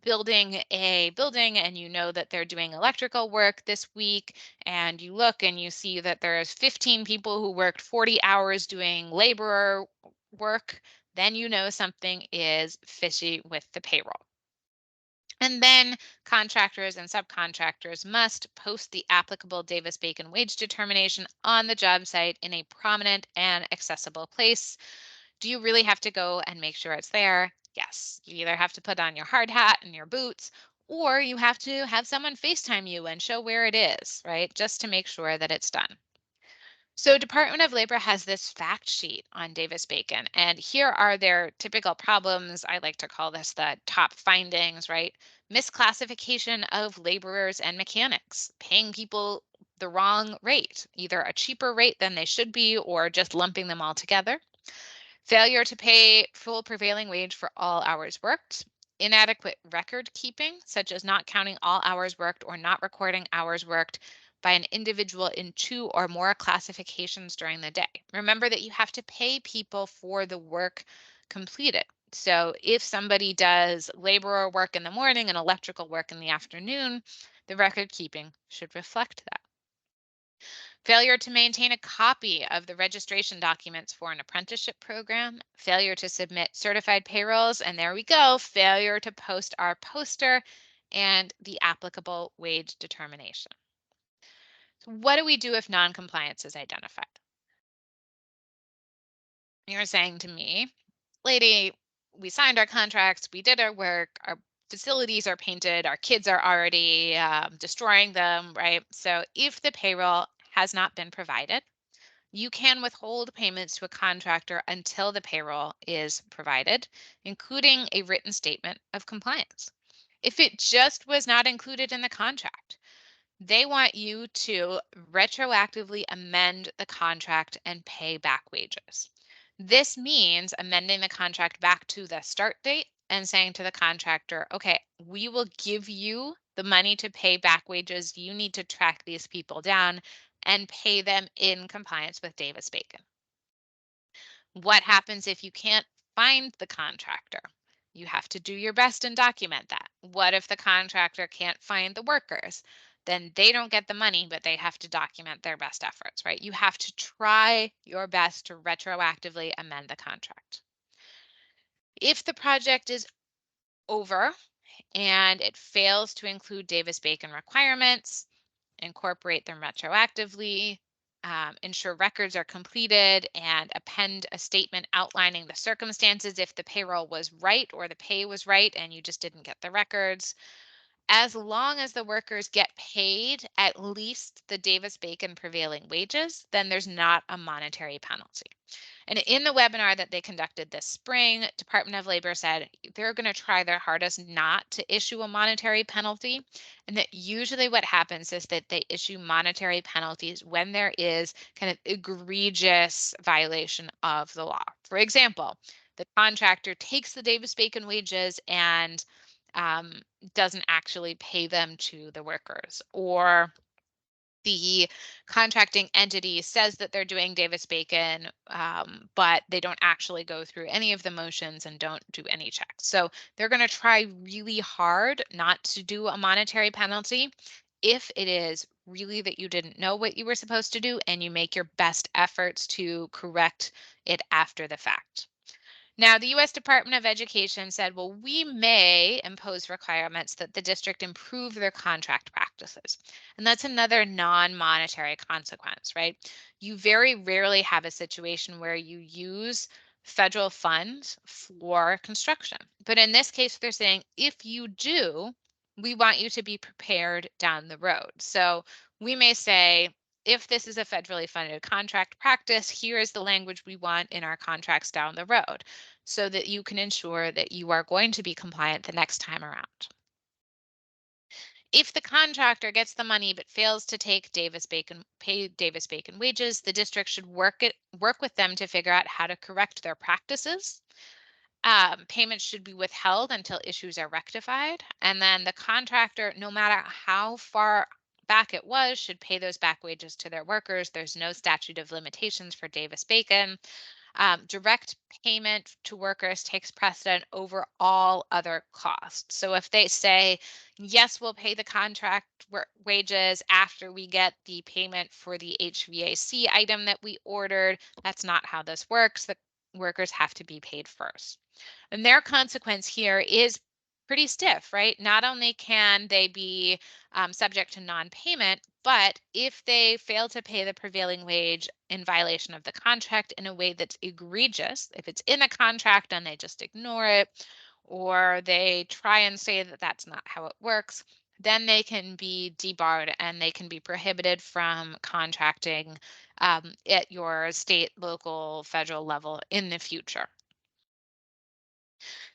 building a building and you know that they're doing electrical work this week and you look and you see that there's 15 people who worked 40 hours doing laborer work, then you know something is fishy with the payroll. And then contractors and subcontractors must post the applicable Davis-Bacon wage determination on the job site in a prominent and accessible place. Do you really have to go and make sure it's there? Yes. You either have to put on your hard hat and your boots, or you have to have someone FaceTime you and show where it is, right? Just to make sure that it's done. So Department of Labor has this fact sheet on Davis-Bacon, and here are their typical problems. I like to call this the top findings, right? Misclassification of laborers and mechanics, paying people the wrong rate, either a cheaper rate than they should be or just lumping them all together. Failure to pay full prevailing wage for all hours worked. Inadequate record keeping, such as not counting all hours worked or not recording hours worked by an individual in two or more classifications during the day. Remember that you have to pay people for the work completed. So if somebody does laborer work in the morning and electrical work in the afternoon, the record keeping should reflect that. Failure to maintain a copy of the registration documents for an apprenticeship program, failure to submit certified payrolls, and there we go, failure to post our poster and the applicable wage determination. So what do we do if noncompliance is identified? You're saying to me, lady, we signed our contracts, we did our work, our facilities are painted, our kids are already destroying them, right? So if the payroll has not been provided, you can withhold payments to a contractor until the payroll is provided, including a written statement of compliance. If it just was not included in the contract, they want you to retroactively amend the contract and pay back wages. This means amending the contract back to the start date and saying to the contractor, okay, we will give you the money to pay back wages. You need to track these people down and pay them in compliance with Davis-Bacon. What happens if you can't find the contractor? You have to do your best and document that. What if the contractor can't find the workers? then they don't get the money, but they have to document their best efforts, right? You have to try your best to retroactively amend the contract. If the project is over and it fails to include Davis-Bacon requirements, incorporate them retroactively, ensure records are completed, and append a statement outlining the circumstances if the payroll was right or the pay was right and you just didn't get the records. As long as the workers get paid at least the Davis-Bacon prevailing wages, then there's not a monetary penalty. And in the webinar that they conducted this spring, Department of Labor said they're going to try their hardest not to issue a monetary penalty. And that usually what happens is that they issue monetary penalties when there is kind of egregious violation of the law. For example, the contractor takes the Davis-Bacon wages and um, doesn't actually pay them to the workers, or the contracting entity says that they're doing Davis-Bacon, but they don't actually go through any of the motions and don't do any checks. So they're going to try really hard not to do a monetary penalty if it is really that you didn't know what you were supposed to do and you make your best efforts to correct it after the fact. Now, the US Department of Education said, well, we may impose requirements that the district improve their contract practices. And that's another non-monetary consequence, right? You very rarely have a situation where you use federal funds for construction. But in this case, they're saying, if you do, we want you to be prepared down the road. So we may say, if this is a federally funded contract practice, here is the language we want in our contracts down the road, so that you can ensure that you are going to be compliant the next time around. If the contractor gets the money but fails to pay Davis-Bacon wages, the district should work with them to figure out how to correct their practices. Payments should be withheld until issues are rectified, and then the contractor, no matter how far back it was, should pay those back wages to their workers. There's no statute of limitations for Davis-Bacon. Direct payment to workers takes precedent over all other costs. So if they say, yes, we'll pay the contract wages after we get the payment for the HVAC item that we ordered, that's not how this works. The workers have to be paid first. And their consequence here is pretty stiff, right? Not only can they be subject to non-payment, but if they fail to pay the prevailing wage in violation of the contract in a way that's egregious, if it's in a contract and they just ignore it, or they try and say that that's not how it works, then they can be debarred and they can be prohibited from contracting at your state, local, federal level in the future.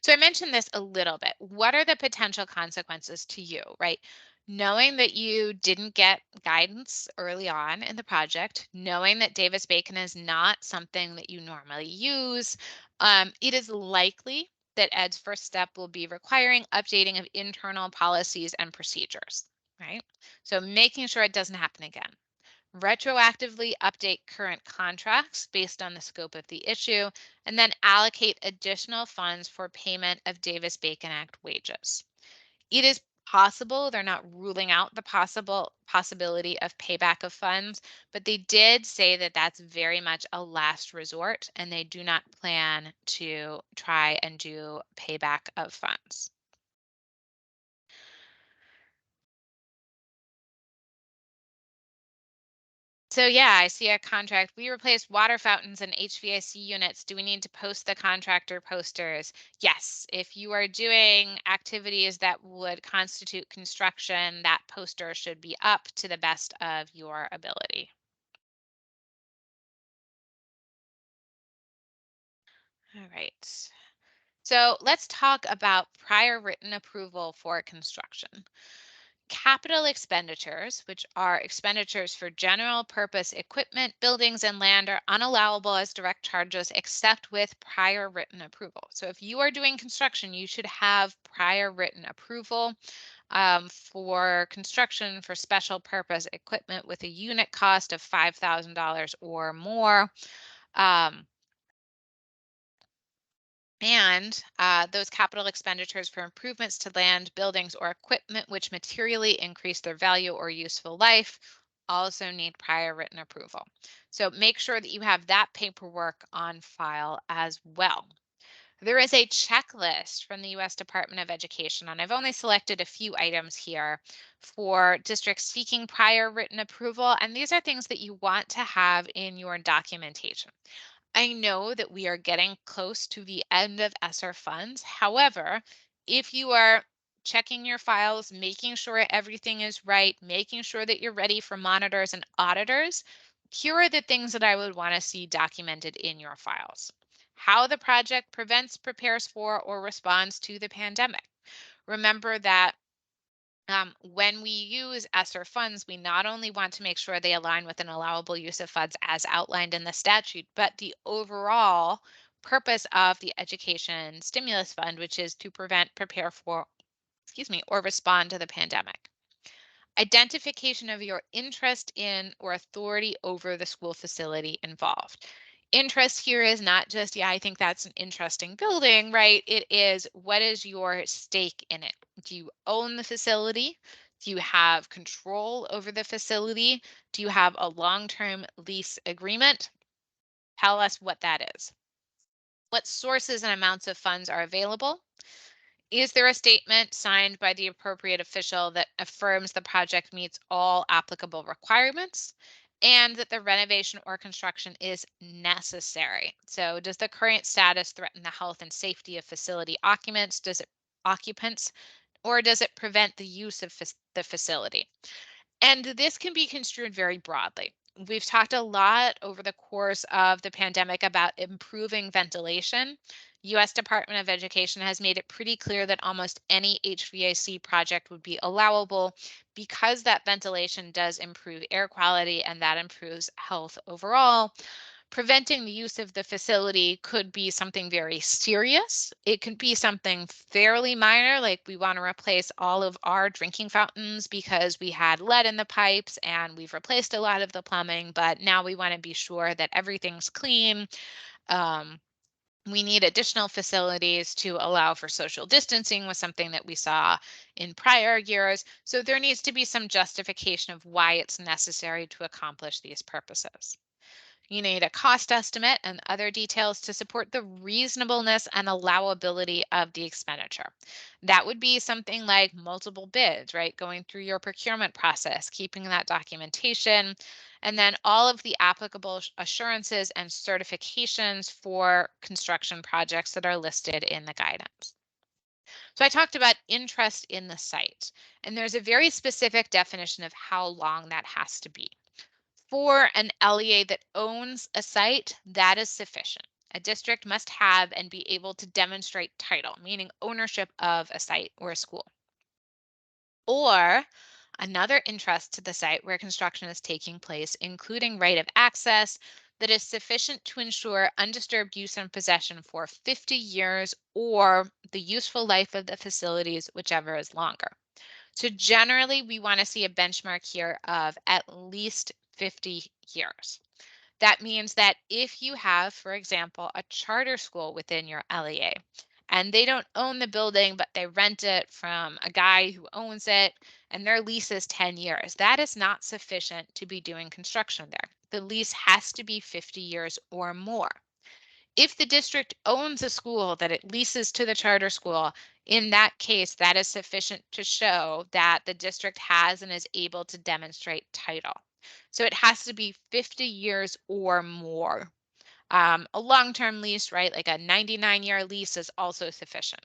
So I mentioned this a little bit. What are the potential consequences to you, right? Knowing that you didn't get guidance early on in the project, knowing that Davis-Bacon is not something that you normally use, it is likely that ED's first step will be requiring updating of internal policies and procedures, right? So making sure it doesn't happen again. Retroactively update current contracts based on the scope of the issue, and then allocate additional funds for payment of Davis-Bacon Act wages. It is possible, they're not ruling out the possibility of payback of funds, but they did say that that's very much a last resort and they do not plan to try and do payback of funds. So yeah, I see a contract. We replaced water fountains and HVAC units. Do we need to post the contractor posters? Yes. If you are doing activities that would constitute construction, that poster should be up to the best of your ability. All right. So let's talk about prior written approval for construction. Capital expenditures, which are expenditures for general purpose equipment, buildings, and land, are unallowable as direct charges except with prior written approval. So if you are doing construction, you should have prior written approval for construction for special purpose equipment with a unit cost of $5,000 or more. Um, And those capital expenditures for improvements to land, buildings, or equipment which materially increase their value or useful life also need prior written approval. So make sure that you have that paperwork on file as well. There is a checklist from the U.S. Department of Education, and I've only selected a few items here for districts seeking prior written approval. And these are things that you want to have in your documentation. I know that we are getting close to the end of ESSER funds. However, if you are checking your files, making sure everything is right, making sure that you're ready for monitors and auditors, here are the things that I would want to see documented in your files. How the project prevents, prepares for, or responds to the pandemic. Remember that when we use ESSER funds, we not only want to make sure they align with an allowable use of funds as outlined in the statute, but the overall purpose of the education stimulus fund, which is to prevent, prepare for, or respond to the pandemic. Identification of your interest in or authority over the school facility involved. Interest here is not just, yeah, I think that's an interesting building, right? It is, what is your stake in it? Do you own the facility? Do you have control over the facility? Do you have a long-term lease agreement? Tell us what that is. What sources and amounts of funds are available? Is there a statement signed by the appropriate official that affirms the project meets all applicable requirements and that the renovation or construction is necessary? So does the current status threaten the health and safety of facility occupants, or does it prevent the use of the facility? And this can be construed very broadly. We've talked a lot over the course of the pandemic about improving ventilation. US Department of Education has made it pretty clear that almost any HVAC project would be allowable because that ventilation does improve air quality and that improves health overall. Preventing the use of the facility could be something very serious. It could be something fairly minor, like we want to replace all of our drinking fountains because we had lead in the pipes and we've replaced a lot of the plumbing, but now we want to be sure that everything's clean. Um, we need additional facilities to allow for social distancing was something that we saw in prior years. So there needs to be some justification of why it's necessary to accomplish these purposes. You need a cost estimate and other details to support the reasonableness and allowability of the expenditure. That would be something like multiple bids, right? Going through your procurement process, keeping that documentation, and then all of the applicable assurances and certifications for construction projects that are listed in the guidance. So I talked about interest in the site, and there's a very specific definition of how long that has to be. For an LEA that owns a site, that is sufficient. A district must have and be able to demonstrate title, meaning ownership of a site or a school. Or another interest to the site where construction is taking place, including right of access that is sufficient to ensure undisturbed use and possession for 50 years or the useful life of the facilities, whichever is longer. So generally, we want to see a benchmark here of at least 50 years. That means that if you have, for example, a charter school within your LEA and they don't own the building, but they rent it from a guy who owns it and their lease is 10 years, that is not sufficient to be doing construction there. The lease has to be 50 years or more. If the district owns a school that it leases to the charter school, in that case, that is sufficient to show that the district has and is able to demonstrate title. So it has to be 50 years or more. A long-term lease, right, like a 99-year lease is also sufficient.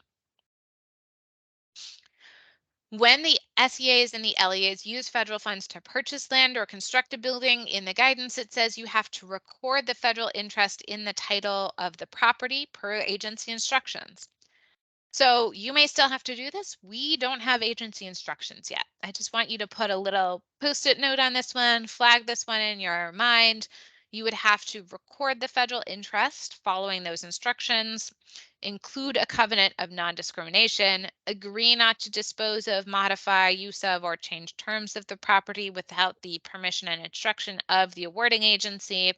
When the SEAs and the LEAs use federal funds to purchase land or construct a building, in the guidance it says you have to record the federal interest in the title of the property per agency instructions. So you may still have to do this. We don't have agency instructions yet. I just want you to put a little post-it note on this one, flag this one in your mind. You would have to record the federal interest following those instructions, include a covenant of non-discrimination, agree not to dispose of, modify, use of, or change terms of the property without the permission and instruction of the awarding agency,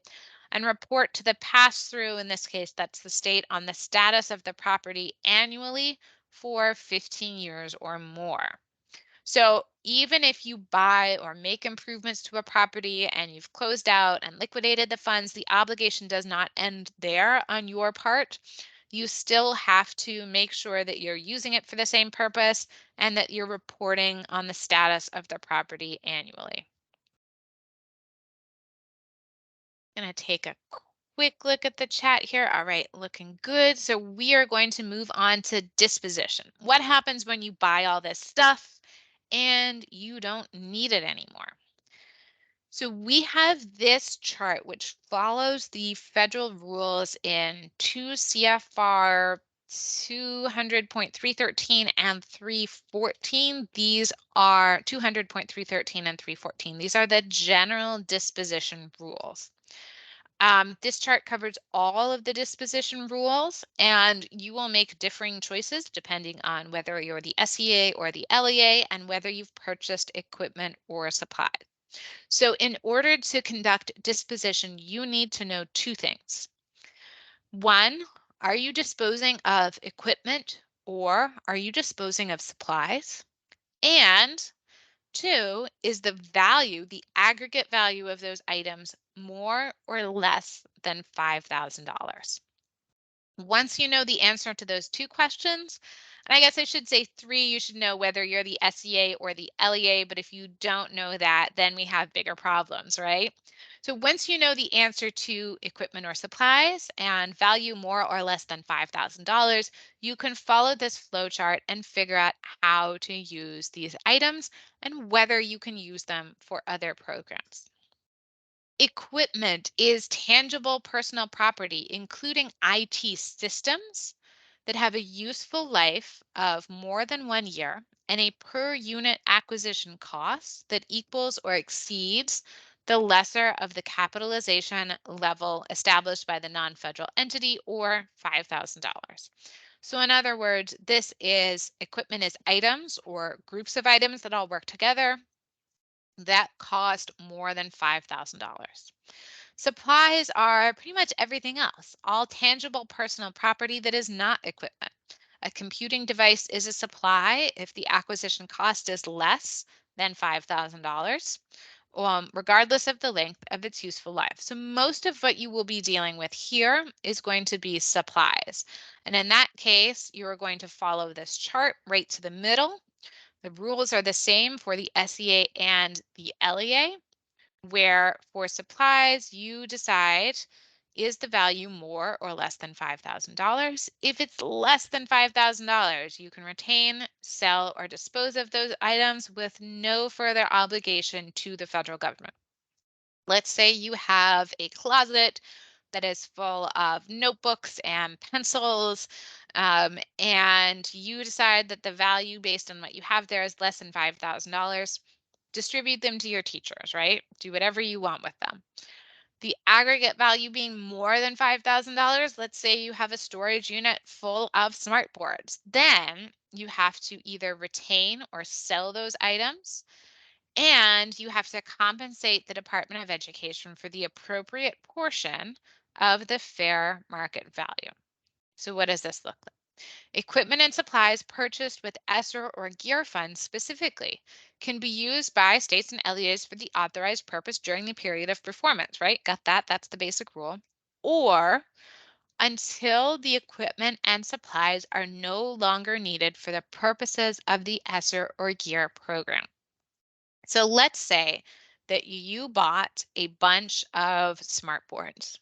and report to the pass-through, in this case, that's the state, on the status of the property annually for 15 years or more. So even if you buy or make improvements to a property and you've closed out and liquidated the funds, the obligation does not end there on your part. You still have to make sure that you're using it for the same purpose and that you're reporting on the status of the property annually. Gonna take a quick look at the chat here. All right, looking good. So we are going to move on to disposition. What happens when you buy all this stuff and you don't need it anymore? So we have this chart which follows the federal rules in 2 CFR 200.313 and 314. These are 200.313 and 314. These are the general disposition rules. This chart covers all of the disposition rules, and you will make differing choices depending on whether you're the SEA or the LEA and whether you've purchased equipment or supplies. So in order to conduct disposition, you need to know two things. One, are you disposing of equipment or are you disposing of supplies? And two, is the value, the aggregate value of those items more or less than $5,000? Once you know the answer to those two questions, and I guess I should say three, you should know whether you're the SEA or the LEA, but if you don't know that, then we have bigger problems, right? So once you know the answer to equipment or supplies and value more or less than $5,000, you can follow this flow chart and figure out how to use these items and whether you can use them for other programs. Equipment is tangible personal property, including IT systems that have a useful life of more than 1 year and a per unit acquisition cost that equals or exceeds the lesser of the capitalization level established by the non-federal entity or $5,000. So in other words, this is equipment is items or groups of items that all work together that cost more than $5,000. Supplies are pretty much everything else, all tangible personal property that is not equipment. A computing device is a supply if the acquisition cost is less than $5,000, regardless of the length of its useful life. So most of what you will be dealing with here is going to be supplies. And in that case, you are going to follow this chart right to the middle. The rules are the same for the SEA and the LEA, where for supplies, you decide, is the value more or less than $5,000? If it's less than $5,000, you can retain, sell, or dispose of those items with no further obligation to the federal government. Let's say you have a closet that is full of notebooks and pencils, and you decide that the value based on what you have there is less than $5,000. Distribute them to your teachers, right? Do whatever you want with them. The aggregate value being more than $5,000, let's say you have a storage unit full of smart boards, then you have to either retain or sell those items, and you have to compensate the Department of Education for the appropriate portion of the fair market value. So what does this look like? Equipment and supplies purchased with ESSER or GEAR funds specifically can be used by states and LEAs for the authorized purpose during the period of performance, right? Got that? That's the basic rule. Or until the equipment and supplies are no longer needed for the purposes of the ESSER or GEAR program. So let's say that you bought a bunch of smart boards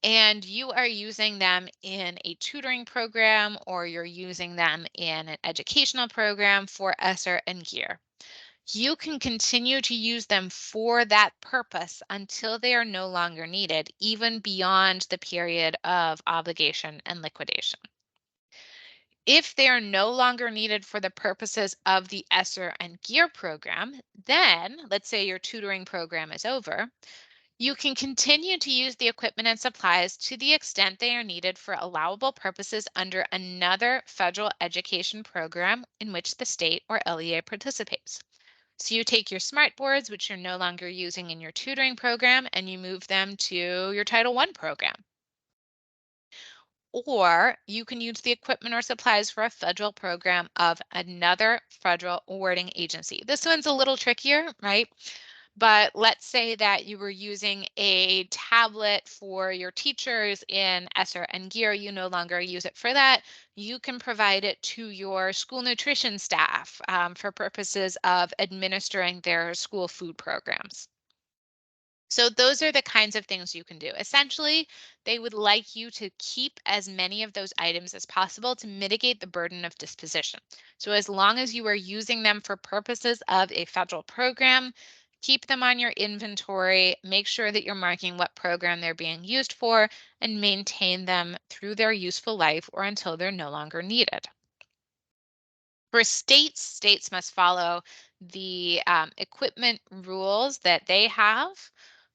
and you are using them in a tutoring program or you're using them in an educational program for ESSER and GEAR. You can continue to use them for that purpose until they are no longer needed, even beyond the period of obligation and liquidation. If they are no longer needed for the purposes of the ESSER and GEAR program, then let's say your tutoring program is over, you can continue to use the equipment and supplies to the extent they are needed for allowable purposes under another federal education program in which the state or LEA participates. So you take your smart boards, which you're no longer using in your tutoring program, and you move them to your Title I program. Or you can use the equipment or supplies for a federal program of another federal awarding agency. This one's a little trickier, right? But let's say that you were using a tablet for your teachers in ESSER and GEAR, you no longer use it for that. You can provide it to your school nutrition staff for purposes of administering their school food programs. So those are the kinds of things you can do. Essentially, they would like you to keep as many of those items as possible to mitigate the burden of disposition. So as long as you are using them for purposes of a federal program, keep them on your inventory, make sure that you're marking what program they're being used for, and maintain them through their useful life or until they're no longer needed. For states, states must follow the equipment rules that they have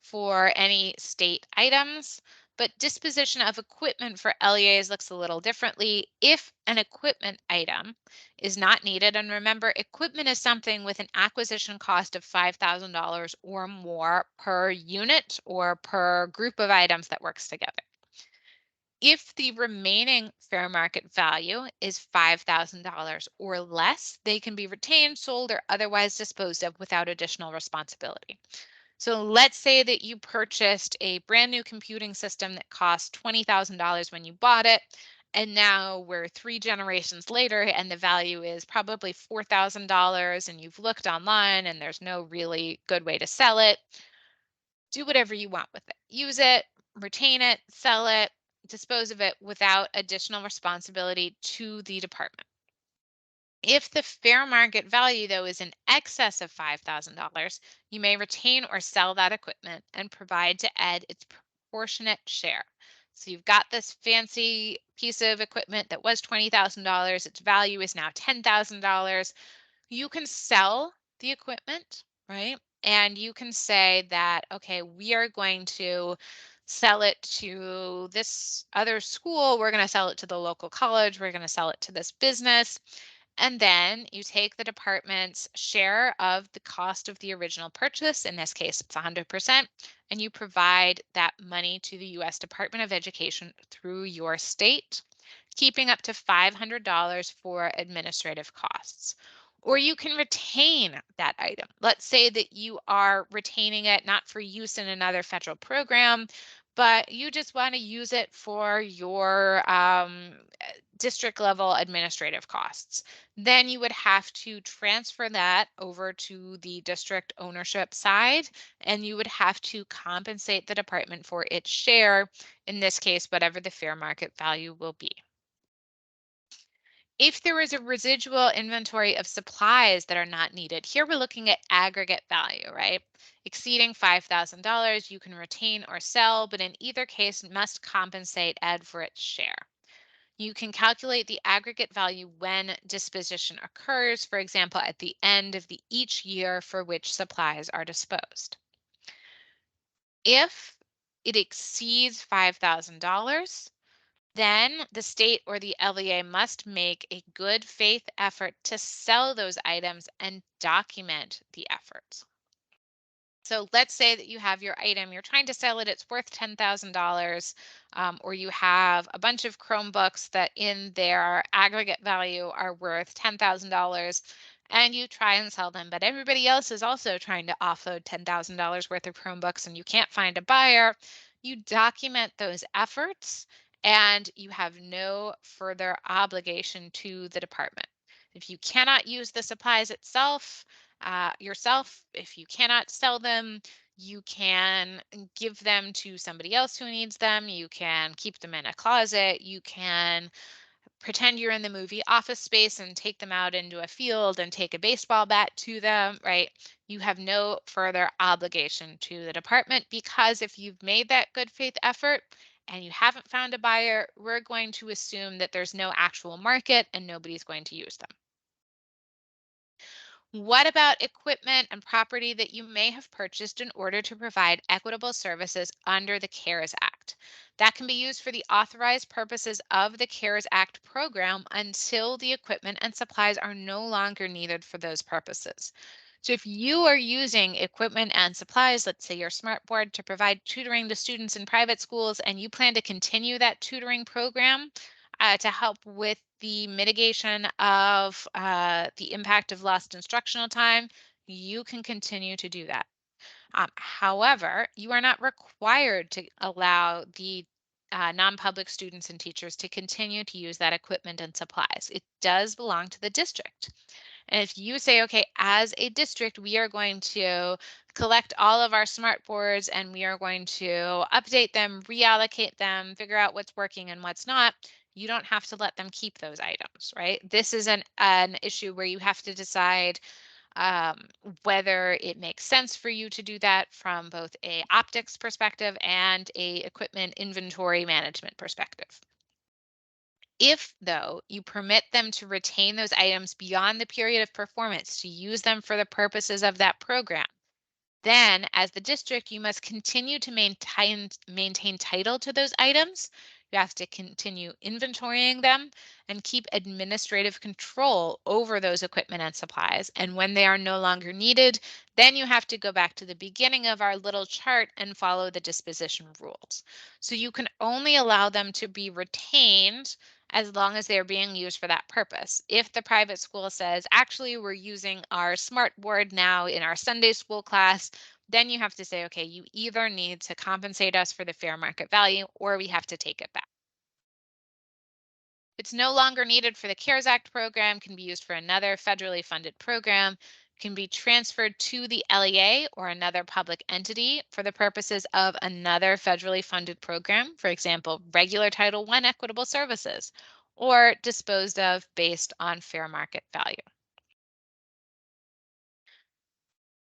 for any state items, but disposition of equipment for LEAs looks a little differently. If an equipment item is not needed, and remember, equipment is something with an acquisition cost of $5,000 or more per unit or per group of items that works together. If the remaining fair market value is $5,000 or less, they can be retained, sold, or otherwise disposed of without additional responsibility. So let's say that you purchased a brand new computing system that cost $20,000 when you bought it. And now we're 3 generations later, and the value is probably $4,000, and you've looked online and there's no really good way to sell it. Do whatever you want with it. Use it, retain it, sell it, dispose of it without additional responsibility to the department. If the fair market value, though, is in excess of $5,000, you may retain or sell that equipment and provide to Ed its proportionate share. So you've got this fancy piece of equipment that was $20,000, its value is now $10,000. You can sell the equipment, right? And you can say that, okay, we are going to sell it to this other school. We're going to sell it to the local college. We're going to sell it to this business. And then you take the department's share of the cost of the original purchase. In this case, it's 100%. And you provide that money to the US Department of Education through your state, keeping up to $500 for administrative costs. Or you can retain that item. Let's say that you are retaining it not for use in another federal program, but you just want to use it for your district level administrative costs. Then you would have to transfer that over to the district ownership side, and you would have to compensate the department for its share, in this case, whatever the fair market value will be. If there is a residual inventory of supplies that are not needed, here we're looking at aggregate value, right? Exceeding $5,000, you can retain or sell, but in either case must compensate Ed for its share. You can calculate the aggregate value when disposition occurs, for example, at the end of each year for which supplies are disposed. If it exceeds $5,000, then the state or the LEA must make a good faith effort to sell those items and document the efforts. So let's say that you have your item, you're trying to sell it, it's worth $10,000, or you have a bunch of Chromebooks that in their aggregate value are worth $10,000, and you try and sell them, but everybody else is also trying to offload $10,000 worth of Chromebooks and you can't find a buyer. You document those efforts and you have no further obligation to the department. If you cannot use the supplies yourself, if you cannot sell them, you can give them to somebody else who needs them. You can keep them in a closet. You can pretend you're in the movie Office Space and take them out into a field and take a baseball bat to them, right? You have no further obligation to the department because if you've made that good faith effort and you haven't found a buyer, we're going to assume that there's no actual market and nobody's going to use them. What about equipment and property that you may have purchased in order to provide equitable services under the CARES Act? That can be used for the authorized purposes of the CARES Act program until the equipment and supplies are no longer needed for those purposes. So if you are using equipment and supplies, let's say your smartboard, to provide tutoring to students in private schools, and you plan to continue that tutoring program to help with the mitigation of the impact of lost instructional time, you can continue to do that. However, you are not required to allow the non-public students and teachers to continue to use that equipment and supplies. It does belong to the district. And if you say, okay, as a district, we are going to collect all of our smart boards and we are going to update them, reallocate them, figure out what's working and what's not, you don't have to let them keep those items, right? This is an issue where you have to decide um, whether it makes sense for you to do that from both a optics perspective and a equipment inventory management perspective. If, though, you permit them to retain those items beyond the period of performance to use them for the purposes of that program, then, as the district, you must continue to maintain title to those items. You have to continue inventorying them and keep administrative control over those equipment and supplies. And when they are no longer needed, then you have to go back to the beginning of our little chart and follow the disposition rules. So you can only allow them to be retained as long as they're being used for that purpose. If the private school says, actually, we're using our smart board now in our Sunday school class, then you have to say, okay, you either need to compensate us for the fair market value or we have to take it back. It's no longer needed for the CARES Act program, can be used for another federally funded program, can be transferred to the LEA or another public entity for the purposes of another federally funded program, for example, regular Title I equitable services, or disposed of based on fair market value.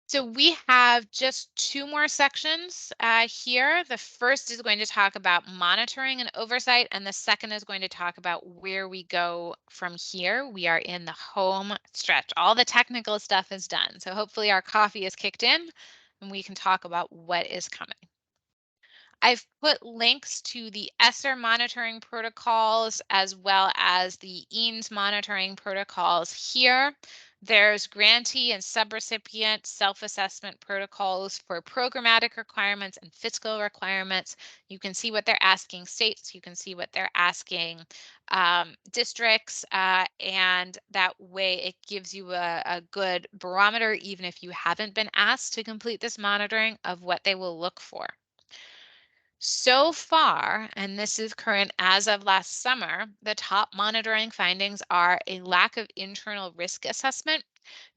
So we have just two more sections here. The first is going to talk about monitoring and oversight, and the second is going to talk about where we go from here. We are in the home stretch. All the technical stuff is done. So hopefully our coffee is kicked in and we can talk about what is coming. I've put links to the ESSER monitoring protocols as well as the EANS monitoring protocols here. There's grantee and subrecipient self-assessment protocols for programmatic requirements and fiscal requirements. You can see what they're asking states, you can see what they're asking districts, and that way it gives you a good barometer, even if you haven't been asked to complete this monitoring, of what they will look for. So far, and this is current as of last summer, the top monitoring findings are a lack of internal risk assessment.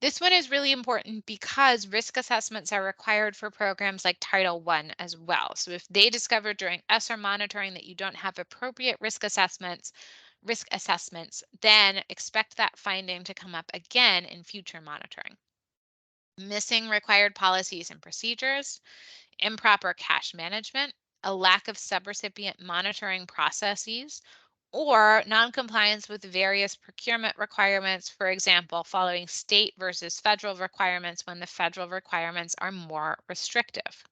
This one is really important because risk assessments are required for programs like Title I as well. So if they discover during ESSER monitoring that you don't have appropriate risk assessments, then expect that finding to come up again in future monitoring. Missing required policies and procedures, improper cash management, a lack of subrecipient monitoring processes, or noncompliance with various procurement requirements, for example, following state versus federal requirements when the federal requirements are more restrictive.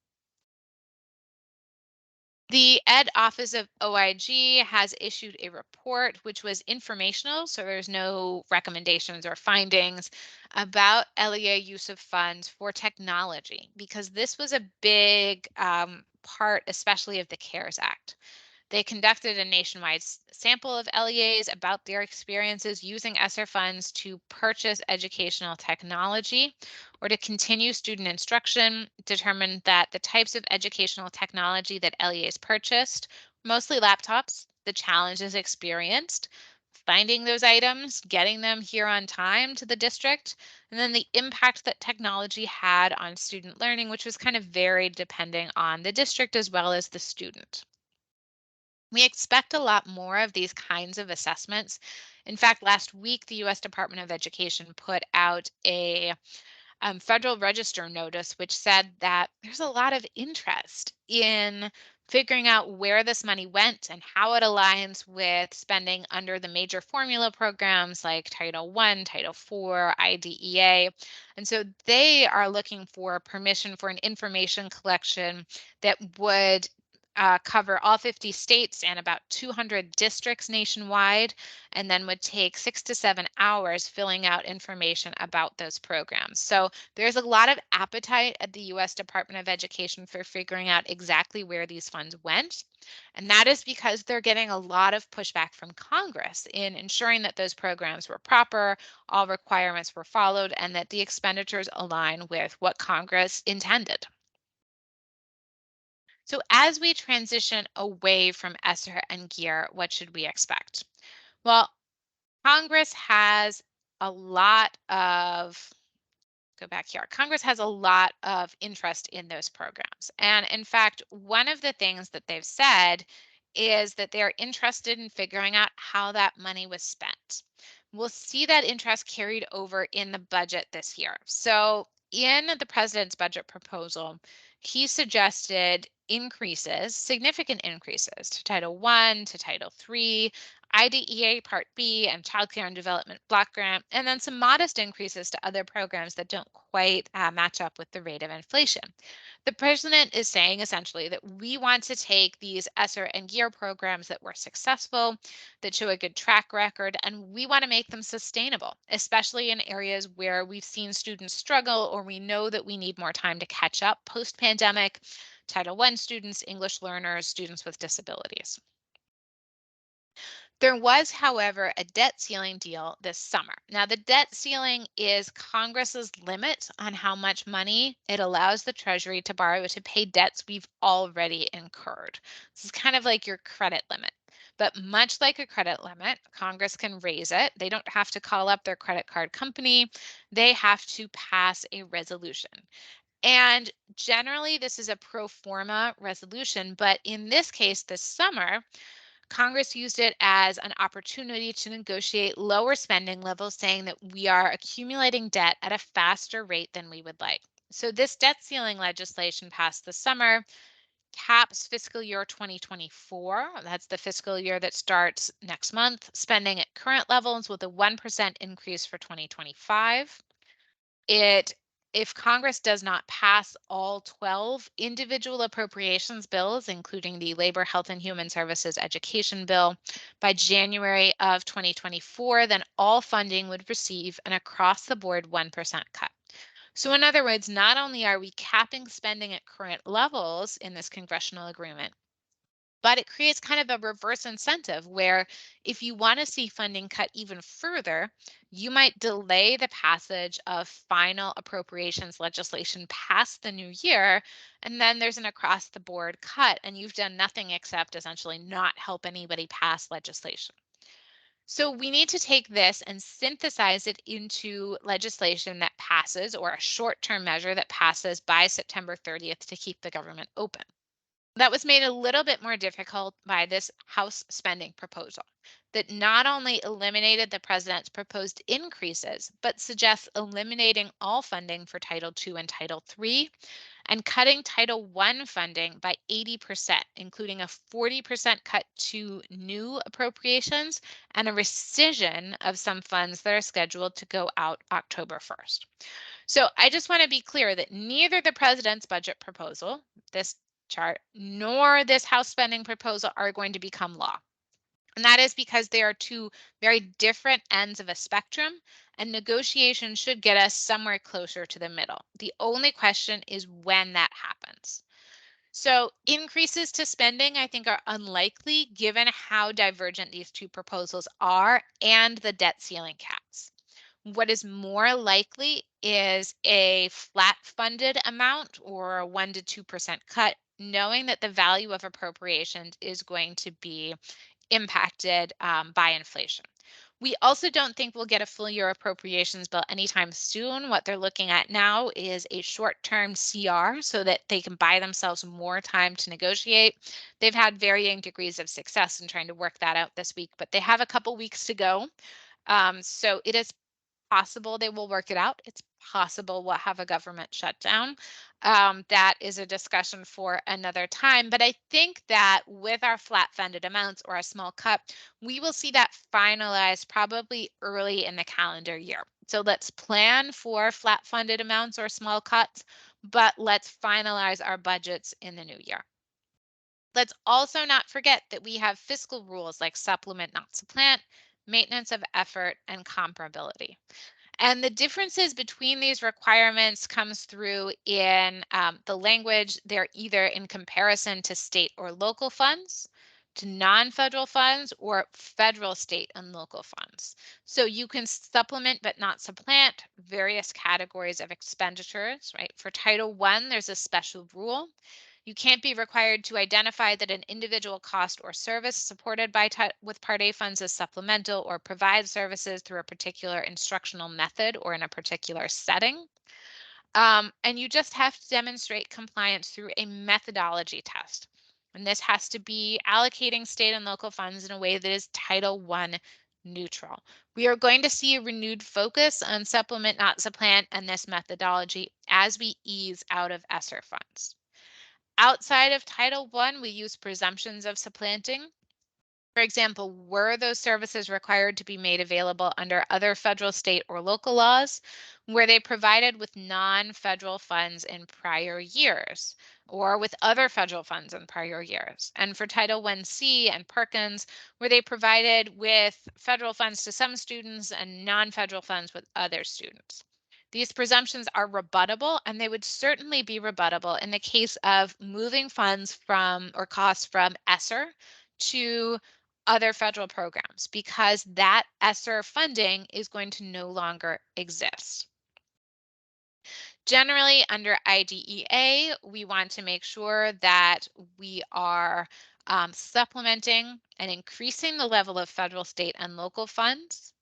The Ed Office of OIG has issued a report which was informational, so there's no recommendations or findings about LEA use of funds for technology, because this was a big part, especially of the CARES Act. They conducted a nationwide sample of LEAs about their experiences using ESSER funds to purchase educational technology or to continue student instruction, determined that the types of educational technology that LEAs purchased, mostly laptops, the challenges experienced, finding those items, getting them here on time to the district, and then the impact that technology had on student learning, which was kind of varied depending on the district as well as the student. We expect a lot more of these kinds of assessments. In fact, last week, the US Department of Education put out a Federal Register notice, which said that there's a lot of interest in figuring out where this money went and how it aligns with spending under the major formula programs like Title I, Title IV, IDEA. And so they are looking for permission for an information collection that would cover all 50 states and about 200 districts nationwide, and then would take 6 to 7 hours filling out information about those programs. So there's a lot of appetite at the US Department of Education for figuring out exactly where these funds went. And that is because they're getting a lot of pushback from Congress in ensuring that those programs were proper, all requirements were followed, and that the expenditures align with what Congress intended. So as we transition away from ESSER and GEAR, what should we expect? Well, Congress has a lot of go back here. Congress has a lot of interest in those programs. And in fact, one of the things that they've said is that they're interested in figuring out how that money was spent. We'll see that interest carried over in the budget this year. So, in the president's budget proposal, he suggested increases, significant increases to Title I, to Title III, IDEA Part B, and Child Care and Development Block Grant, and then some modest increases to other programs that don't quite match up with the rate of inflation. The president is saying essentially that we want to take these ESSER and GEAR programs that were successful, that show a good track record, and we want to make them sustainable, especially in areas where we've seen students struggle or we know that we need more time to catch up post-pandemic. Title I students, English learners, students with disabilities. There was, however, a debt ceiling deal this summer. Now, the debt ceiling is Congress's limit on how much money it allows the Treasury to borrow to pay debts we've already incurred. This is kind of like your credit limit. But much like a credit limit, Congress can raise it. They don't have to call up their credit card company. They have to pass a resolution. And generally, this is a pro forma resolution. But in this case, this summer, Congress used it as an opportunity to negotiate lower spending levels, saying that we are accumulating debt at a faster rate than we would like. So, this debt ceiling legislation passed this summer caps fiscal year 2024. That's the fiscal year that starts next month, spending at current levels with a 1% increase for 2025. It If Congress does not pass all 12 individual appropriations bills, including the Labor, Health and Human Services Education Bill, by January of 2024, then all funding would receive an across the board 1% cut. So, in other words, not only are we capping spending at current levels in this congressional agreement, but it creates kind of a reverse incentive where if you want to see funding cut even further, you might delay the passage of final appropriations legislation past the new year. And then there's an across the board cut, and you've done nothing except essentially not help anybody pass legislation. So we need to take this and synthesize it into legislation that passes, or a short term measure that passes by September 30th to keep the government open. That was made a little bit more difficult by this House spending proposal that not only eliminated the president's proposed increases, but suggests eliminating all funding for Title II and Title III and cutting Title I funding by 80%, including a 40% cut to new appropriations and a rescission of some funds that are scheduled to go out October 1st. So I just want to be clear that neither the president's budget proposal, this chart, nor this House spending proposal are going to become law. And that is because they are two very different ends of a spectrum, and negotiation should get us somewhere closer to the middle. The only question is when that happens. So increases to spending, I think, are unlikely given how divergent these two proposals are and the debt ceiling caps. What is more likely is a flat funded amount or a 1 to 2% cut, knowing that the value of appropriations is going to be impacted by inflation. We also don't think we'll get a full year appropriations bill anytime soon. What they're looking at now is a short term CR so that they can buy themselves more time to negotiate. They've had varying degrees of success in trying to work that out this week, but they have a couple weeks to go. So it is possible they will work it out. It's possible we'll have a government shutdown. That is a discussion for another time. But I think that with our flat funded amounts or a small cut, we will see that finalized probably early in the calendar year. So let's plan for flat funded amounts or small cuts, but let's finalize our budgets in the new year. Let's also not forget that we have fiscal rules like supplement, not supplant, maintenance of effort, and comparability. And the differences between these requirements comes through in the language. They're either in comparison to state or local funds, to non-federal funds, or federal, state, and local funds. So you can supplement but not supplant various categories of expenditures, right? For Title I, there's a special rule. You can't be required to identify that an individual cost or service supported by with Part A funds is supplemental or provide services through a particular instructional method or in a particular setting. And you just have to demonstrate compliance through a methodology test. And this has to be allocating state and local funds in a way that is Title I neutral. We are going to see a renewed focus on supplement, not supplant, and this methodology as we ease out of ESSER funds. Outside of Title I, we use presumptions of supplanting. For example, were those services required to be made available under other federal, state, or local laws? Were they provided with non-federal funds in prior years or with other federal funds in prior years? And for Title I-C and Perkins, were they provided with federal funds to some students and non-federal funds with other students? These presumptions are rebuttable, and they would certainly be rebuttable in the case of moving funds from or costs from ESSER to other federal programs, because that ESSER funding is going to no longer exist. Generally, under IDEA, we want to make sure that we are supplementing and increasing the level of federal, state, and local funds.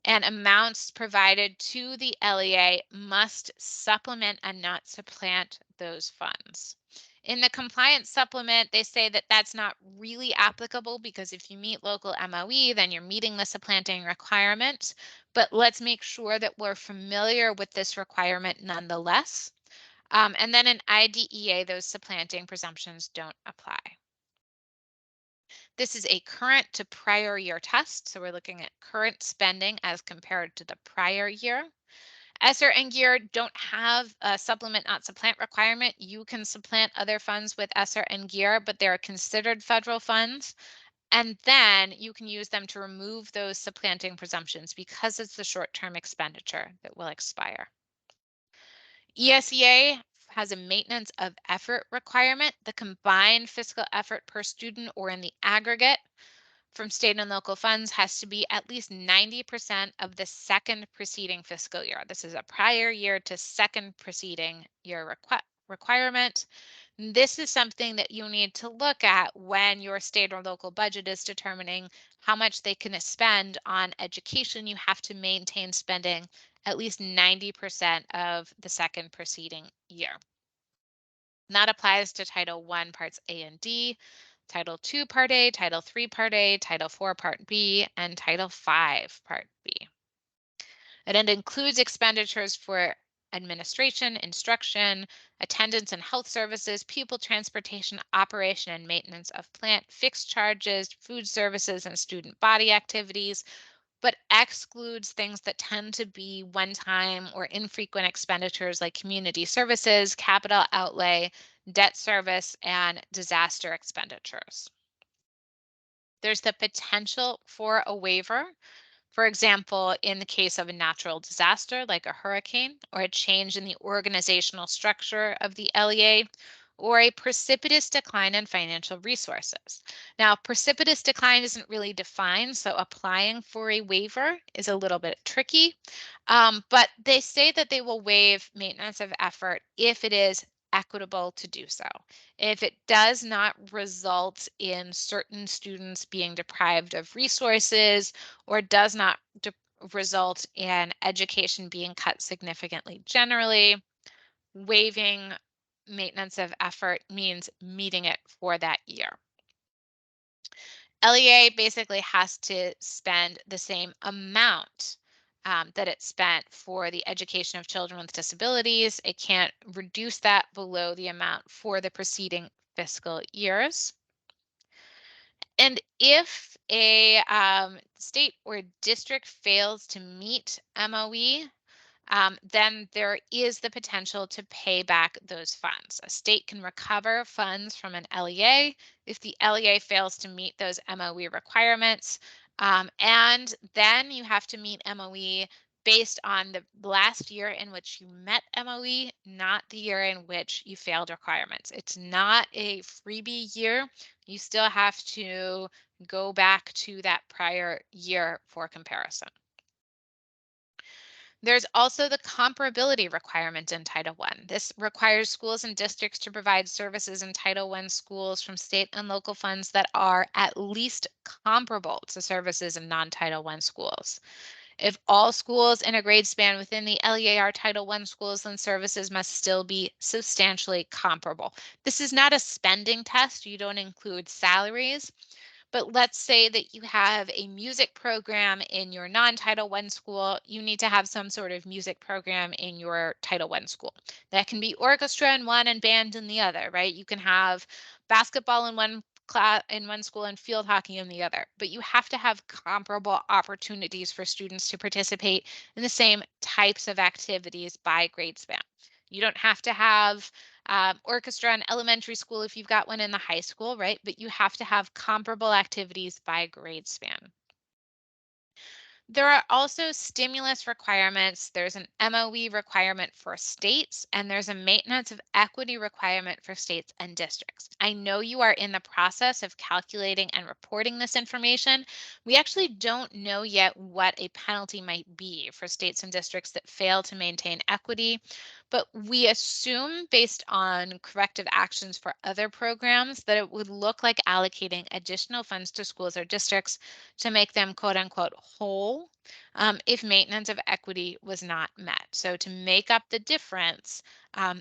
And amounts provided to the LEA must supplement and not supplant those funds. In the compliance supplement, they say that that's not really applicable because if you meet local MOE, then you're meeting the supplanting requirement. But let's make sure that we're familiar with this requirement nonetheless. And then in IDEA, those supplanting presumptions don't apply. This is a current to prior year test. So we're looking at current spending as compared to the prior year. ESSER and GEAR don't have a supplement, not supplant requirement. You can supplant other funds with ESSER and GEAR, but they're considered federal funds. And then you can use them to remove those supplanting presumptions because it's the short-term expenditure that will expire. ESEA has a maintenance of effort requirement. The combined fiscal effort per student or in the aggregate from state and local funds has to be at least 90% of the second preceding fiscal year. This is a prior year to second preceding year requirement. This is something that you need to look at when your state or local budget is determining how much they can spend on education. You have to maintain spending at least 90% of the second preceding year. And that applies to Title I, Parts A and D, Title II, Part A, Title III, Part A, Title IV, Part B, and Title V, Part B. And it includes expenditures for administration, instruction, attendance and health services, pupil transportation, operation and maintenance of plant, fixed charges, food services, and student body activities, but excludes things that tend to be one-time or infrequent expenditures like community services, capital outlay, debt service, and disaster expenditures. There's the potential for a waiver. For example, in the case of a natural disaster like a hurricane or a change in the organizational structure of the LEA, or a precipitous decline in financial resources. Now, precipitous decline isn't really defined, so applying for a waiver is a little bit tricky, but they say that they will waive maintenance of effort if it is equitable to do so. If it does not result in certain students being deprived of resources or does not result in education being cut significantly generally, waiving maintenance of effort means meeting it for that year. LEA basically has to spend the same amount that it spent for the education of children with disabilities. It can't reduce that below the amount for the preceding fiscal years. And if a state or district fails to meet MOE, then there is the potential to pay back those funds. A state can recover funds from an LEA if the LEA fails to meet those MOE requirements. And then you have to meet MOE based on the last year in which you met MOE, not the year in which you failed requirements. It's not a freebie year. You still have to go back to that prior year for comparison. There's also the comparability requirement in Title I. This requires schools and districts to provide services in Title I schools from state and local funds that are at least comparable to services in non-Title I schools. If all schools in a grade span within the LEA are Title I schools, then services must still be substantially comparable. This is not a spending test. You don't include salaries. But let's say that you have a music program in your non-Title I school, you need to have some sort of music program in your Title I school. That can be orchestra in one and band in the other, right? You can have basketball in one class in one school and field hockey in the other, but you have to have comparable opportunities for students to participate in the same types of activities by grade span. You don't have to have orchestra in elementary school if you've got one in the high school, right? But you have to have comparable activities by grade span. There are also stimulus requirements. There's an MOE requirement for states, and there's a maintenance of equity requirement for states and districts. I know you are in the process of calculating and reporting this information. We actually don't know yet what a penalty might be for states and districts that fail to maintain equity, but we assume based on corrective actions for other programs that it would look like allocating additional funds to schools or districts to make them quote unquote whole if maintenance of equity was not met. So to make up the difference,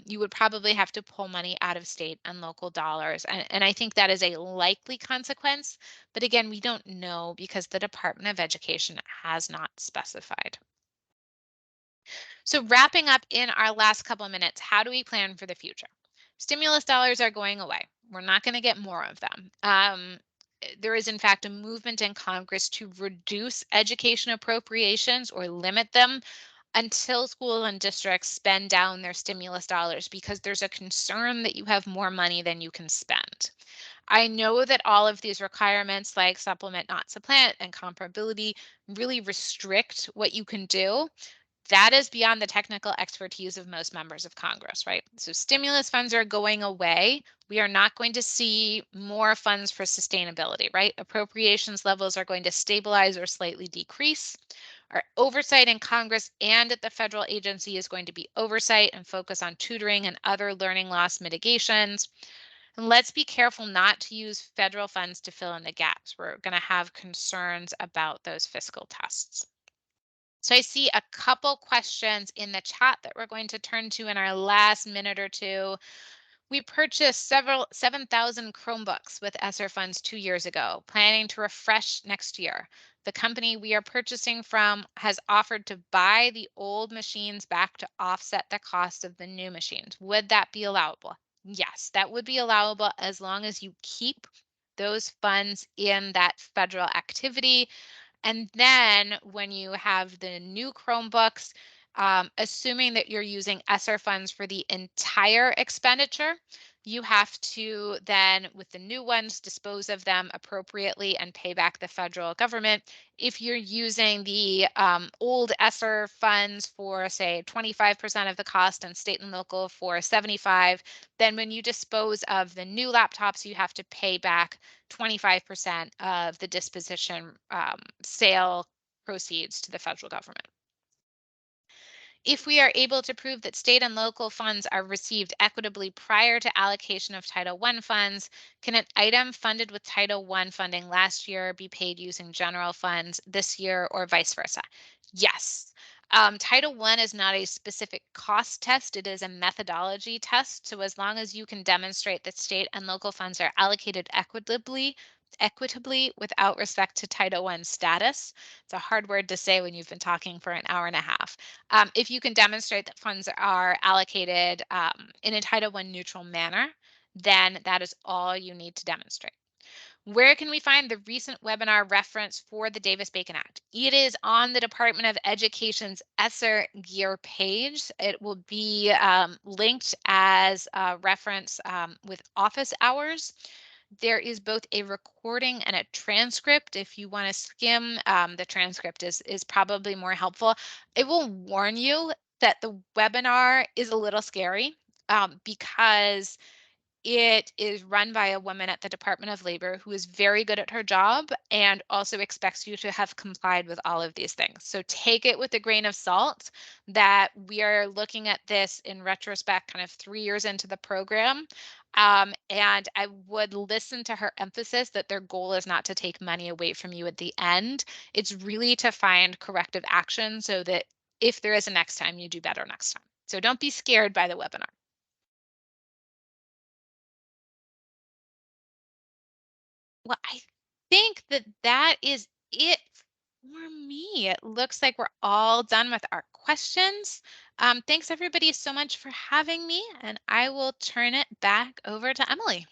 you would probably have to pull money out of state and local dollars. And I think that is a likely consequence. But again, we don't know because the Department of Education has not specified. So wrapping up in our last couple of minutes, how do we plan for the future? Stimulus dollars are going away. We're not going to get more of them. There is, in fact, a movement in Congress to reduce education appropriations or limit them until school and districts spend down their stimulus dollars because there's a concern that you have more money than you can spend. I know that all of these requirements like supplement, not supplant, and comparability really restrict what you can do. That is beyond the technical expertise of most members of Congress, right? So stimulus funds are going away. We are not going to see more funds for sustainability, right? Appropriations levels are going to stabilize or slightly decrease. Our oversight in Congress and at the federal agency is going to be oversight and focus on tutoring and other learning loss mitigations. And let's be careful not to use federal funds to fill in the gaps. We're going to have concerns about those fiscal tests. So I see a couple questions in the chat that we're going to turn to in our last minute or two. We purchased 7,000 Chromebooks with ESSER funds 2 years ago, planning to refresh next year. The company we are purchasing from has offered to buy the old machines back to offset the cost of the new machines. Would that be allowable? Yes, that would be allowable as long as you keep those funds in that federal activity. And then when you have the new Chromebooks, assuming that you're using ESSER funds for the entire expenditure, you have to then, with the new ones, dispose of them appropriately and pay back the federal government. If you're using the old ESSER funds for, say, 25% of the cost and state and local for 75, then when you dispose of the new laptops, you have to pay back 25% of the disposition sale proceeds to the federal government. If we are able to prove that state and local funds are received equitably prior to allocation of Title I funds, can an item funded with Title I funding last year be paid using general funds this year or vice versa? Yes. Title I is not a specific cost test, it is a methodology test. So as long as you can demonstrate that state and local funds are allocated equitably without respect to Title I status. It's a hard word to say when you've been talking for an hour and a half. If you can demonstrate that funds are allocated in a Title I neutral manner, then that is all you need to demonstrate. Where can we find the recent webinar reference for the Davis-Bacon Act? It is on the Department of Education's ESSER Gear page. It will be linked as a reference with office hours. There is both a recording and a transcript. If you want to skim, the transcript is probably more helpful. I will warn you that the webinar is a little scary because it is run by a woman at the Department of Labor who is very good at her job and also expects you to have complied with all of these things. So take it with a grain of salt that we are looking at this in retrospect, kind of 3 years into the program. And I would listen to her emphasis that their goal is not to take money away from you at the end. It's really to find corrective action so that if there is a next time, you do better next time. So don't be scared by the webinar. Well, I think that that is it for me. It looks like we're all done with our questions. Thanks everybody so much for having me, and I will turn it back over to Emily.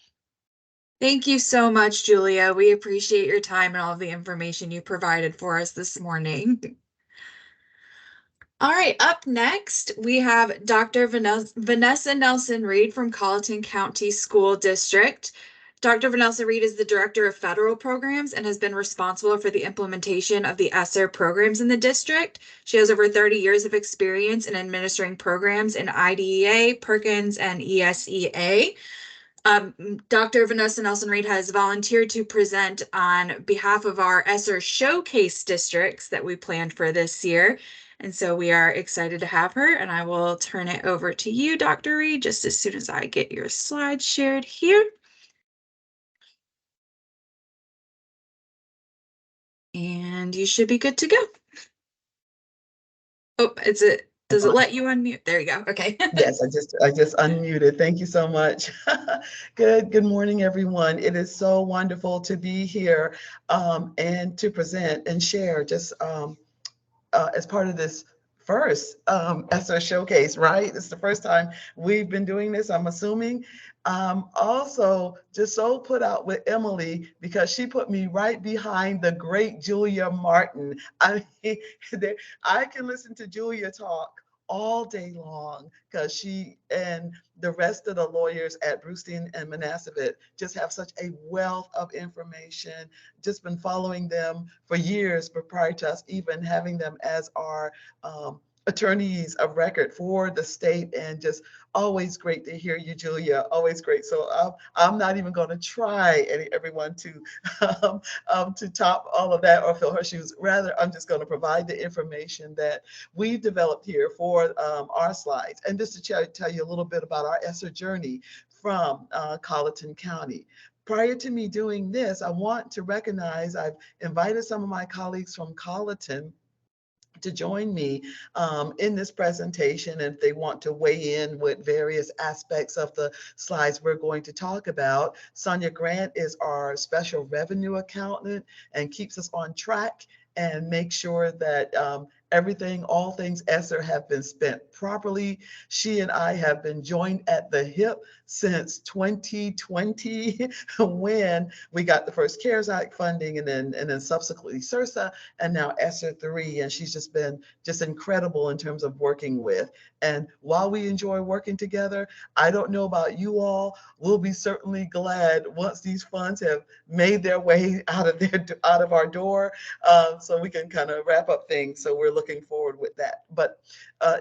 Thank you so much, Julia. We appreciate your time and all of the information you provided for us this morning. All right, up next, we have Dr. Vanessa Nelson Reed from Colleton County School District. Dr. Vanessa Reed is the Director of Federal Programs and has been responsible for the implementation of the ESSER programs in the district. She has over 30 years of experience in administering programs in IDEA, Perkins, and ESEA. Dr. Vanessa Nelson Reed has volunteered to present on behalf of our ESSER showcase districts that we planned for this year. And so we are excited to have her, and I will turn it over to you, Dr. Reed, just as soon as I get your slides shared here. And you should be good to go. Oh, does it let you unmute? There you go. Okay. Yes, I just unmuted. Thank you so much. Good morning, everyone. It is so wonderful to be here and to present and share just as part of this first ESSER showcase, right? It's the first time we've been doing this, I'm assuming. Also, just so put out with Emily because she put me right behind the great Julia Martin. I mean, I can listen to Julia talk all day long because she and the rest of the lawyers at Brustein and Manasevit just have such a wealth of information. Just been following them for years, but prior to us even having them as our attorneys of record for the state, and just always great to hear you, Julia. Always great. So I'm not even going to try everyone to top all of that or fill her shoes. Rather, I'm just going to provide the information that we've developed here for our slides, and just to tell you a little bit about our ESSER journey from Colleton County. Prior to me doing this, I want to recognize I've invited some of my colleagues from Colleton to join me in this presentation if they want to weigh in with various aspects of the slides we're going to talk about. Sonia Grant is our special revenue accountant and keeps us on track and makes sure that all things ESSER have been spent properly. She and I have been joined at the hip since 2020 when we got the first CARES Act funding, and then subsequently CRSA, and now ESSER 3. And she's just been incredible in terms of working with. And while we enjoy working together, I don't know about you all, we'll be certainly glad once these funds have made their way out of our door, so we can kind of wrap up things. So we're looking forward with that. But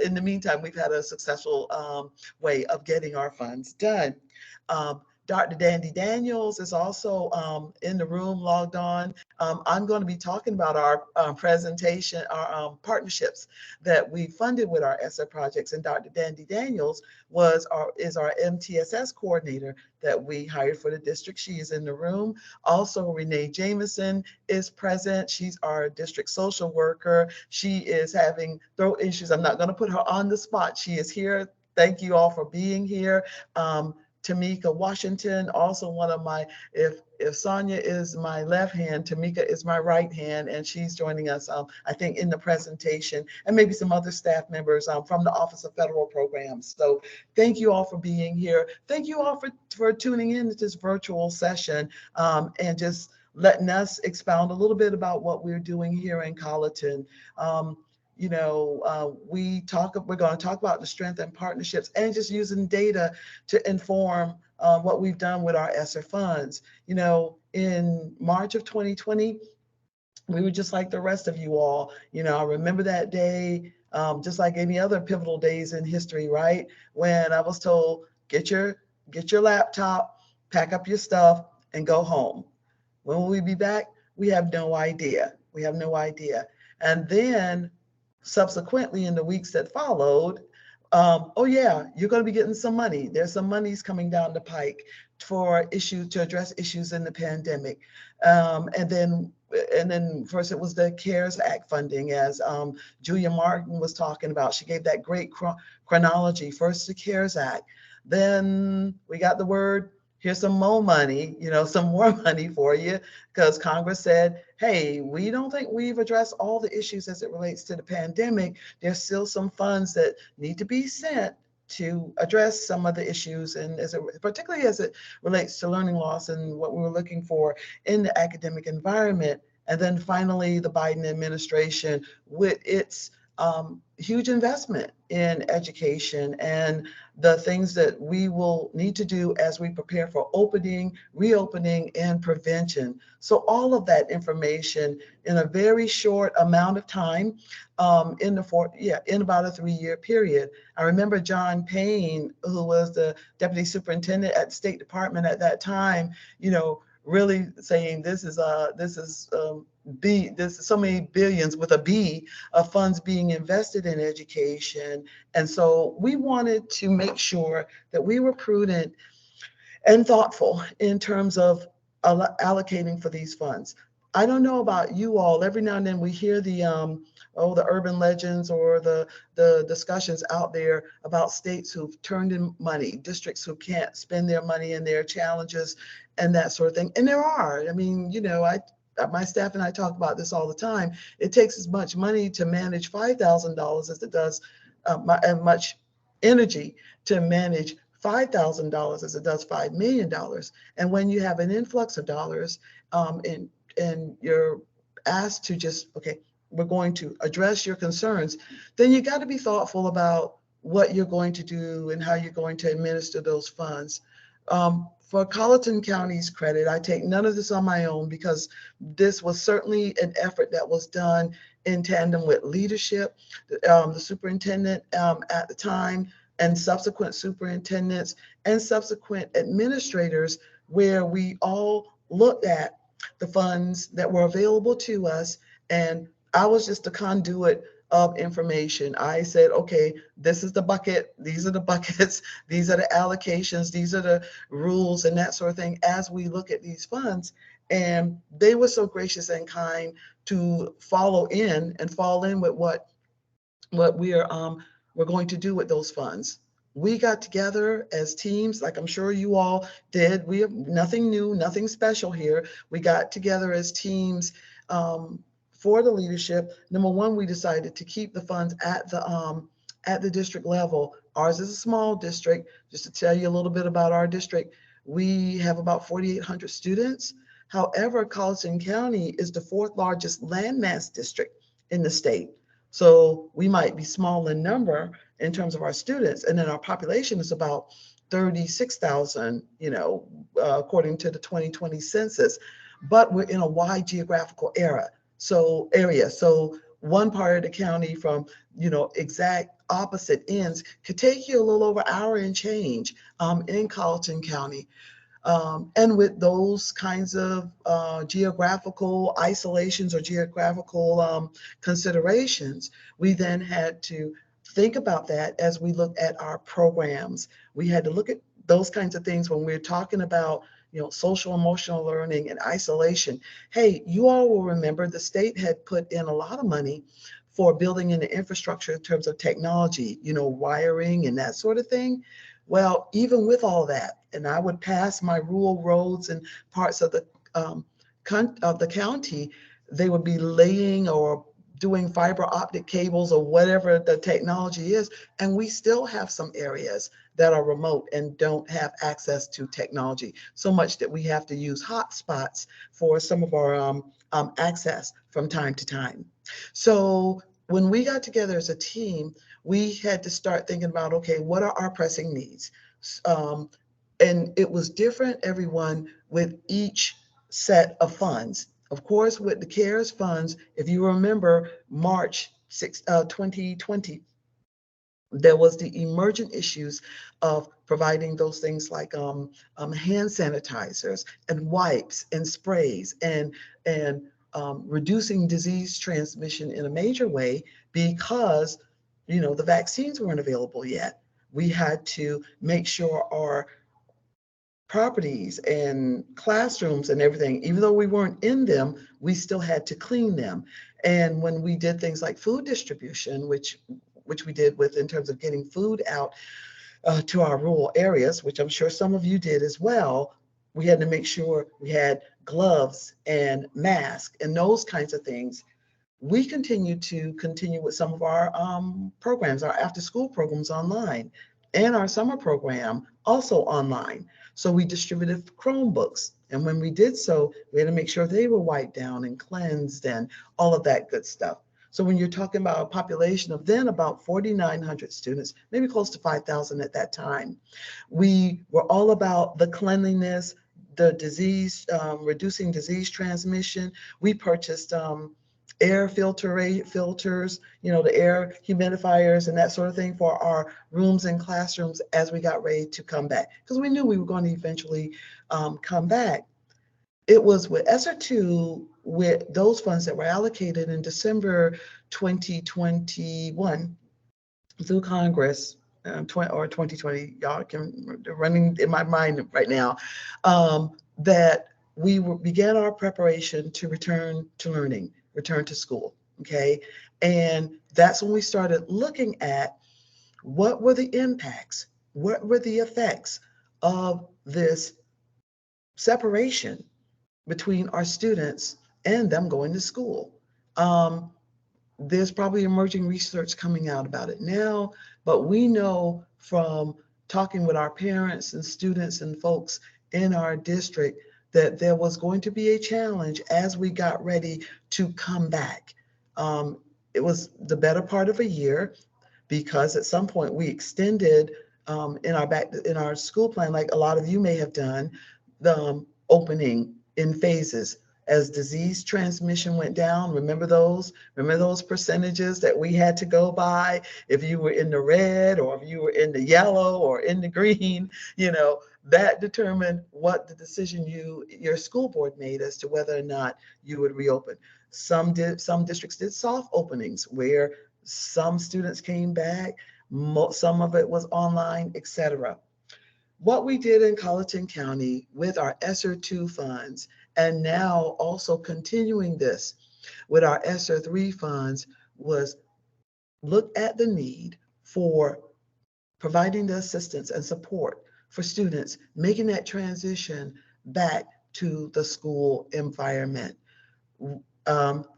in the meantime, we've had a successful way of getting our funds done. Dr. Dandy Daniels is also in the room, logged on. I'm going to be talking about our presentation, our partnerships that we funded with our ESSER projects. And Dr. Dandy Daniels is our MTSS coordinator that we hired for the district. She is in the room. Also, Renee Jameson is present. She's our district social worker. She is having throat issues. I'm not going to put her on the spot. She is here. Thank you all for being here. Tamika Washington, also one of my, if Sonia is my left hand, Tamika is my right hand, and she's joining us, I think, in the presentation, and maybe some other staff members from the Office of Federal Programs. So thank you all for being here. Thank you all for tuning in to this virtual session, and just letting us expound a little bit about what we're doing here in Colleton. We're going to talk about the strength and partnerships and just using data to inform what we've done with our ESSER funds. In March of 2020, we were just like the rest of you all. I remember that day, just like any other pivotal days in history, right? When I was told, get your laptop, pack up your stuff, and go home. When will we be back? We have no idea. And then subsequently in the weeks that followed, oh yeah, you're going to be getting some money. There's some monies coming down the pike to address issues in the pandemic. And then first it was the CARES Act funding, as Julia Martin was talking about. She gave that great chronology. First the CARES Act, then we got the word, here's some more money, some more money for you, because Congress said, hey, we don't think we've addressed all the issues as it relates to the pandemic. There's still some funds that need to be sent to address some of the issues, and particularly as it relates to learning loss and what we were looking for in the academic environment. And then finally, the Biden administration, with its huge investment in education and the things that we will need to do as we prepare for opening, reopening, and prevention. So all of that information in a very short amount of time, in about a 3-year period. I remember John Payne, who was the deputy superintendent at the State Department at that time, really saying this is so many billions with a B of funds being invested in education. And so we wanted to make sure that we were prudent and thoughtful in terms of allocating for these funds. I don't know about you all, every now and then we hear the urban legends or the discussions out there about states who've turned in money, districts who can't spend their money and their challenges and that sort of thing. And there are. I mean, my staff and I talk about this all the time. It takes as much money to manage $5,000 as it does, and much energy to manage $5,000 as it does $5 million. And when you have an influx of dollars, and you're asked to just, okay, we're going to address your concerns, then you got to be thoughtful about what you're going to do and how you're going to administer those funds. For Colleton County's credit, I take none of this on my own, because this was certainly an effort that was done in tandem with leadership, the superintendent at the time, and subsequent superintendents and subsequent administrators, where we all looked at the funds that were available to us. And I was just a conduit of information. I said, okay, this is the bucket, these are the buckets, these are the allocations, these are the rules and that sort of thing as we look at these funds. And they were so gracious and kind to fall in with what we're going to do with those funds. We got together as teams, like I'm sure you all did. We have nothing new, nothing special here. We got together as teams for the leadership. Number one, we decided to keep the funds at the district level. Ours is a small district. Just to tell you a little bit about our district, we have about 4,800 students. However, Colleton County is the 4th largest landmass district in the state. So we might be small in number in terms of our students, and then our population is about 36,000, according to the 2020 census. But we're in a wide geographical area. So one part of the county from, exact opposite ends could take you a little over an hour and change in Colleton County. And with those kinds of geographical isolations or geographical considerations, we then had to think about that as we look at our programs. We had to look at those kinds of things when we're talking about social emotional learning and isolation. Hey, you all will remember the state had put in a lot of money for building in the infrastructure in terms of technology, wiring and that sort of thing. Well, even with all that, and I would pass my rural roads and parts of the county, they would be laying or doing fiber optic cables or whatever the technology is. And we still have some areas that are remote and don't have access to technology, so much that we have to use hotspots for some of our access from time to time. So when we got together as a team, we had to start thinking about, okay, what are our pressing needs? Um, and it was different, everyone, with each set of funds. Of course, with the CARES funds, if you remember March 2020, there was the emergent issues of providing those things like hand sanitizers and wipes and sprays and reducing disease transmission in a major way because the vaccines weren't available yet. We had to make sure our properties and classrooms and everything, even though we weren't in them, we still had to clean them. And when we did things like food distribution, which we did with in terms of getting food out to our rural areas, which I'm sure some of you did as well, we had to make sure we had gloves and masks and those kinds of things. We continue with some of our programs, our after school programs online, and our summer program also online. So we distributed Chromebooks. And when we did so, we had to make sure they were wiped down and cleansed and all of that good stuff. So when you're talking about a population of then about 4,900 students, maybe close to 5,000 at that time, we were all about the cleanliness, the disease, reducing disease transmission. We purchased air filters, the air humidifiers and that sort of thing for our rooms and classrooms as we got ready to come back, because we knew we were going to eventually come back. It was with ESSER II, with those funds that were allocated in December 2021 through Congress, 2020, y'all can running in my mind right now, that we began our preparation to return to learning, return to school, okay? And that's when we started looking at what were the impacts, what were the effects of this separation between our students and them going to school. There's probably emerging research coming out about it now, but we know from talking with our parents and students and folks in our district that there was going to be a challenge as we got ready to come back. It was the better part of a year, because at some point we extended in our school plan, like a lot of you may have done, the opening in phases as disease transmission went down. Remember those percentages that we had to go by? If you were in the red or if you were in the yellow or in the green, that determined what the decision your school board made as to whether or not you would reopen. Some districts did soft openings where some students came back, some of it was online, etc. What we did in Colleton County with our ESSER II funds, and now also continuing this with our ESSER III funds, was look at the need for providing the assistance and support for students making that transition back to the school environment.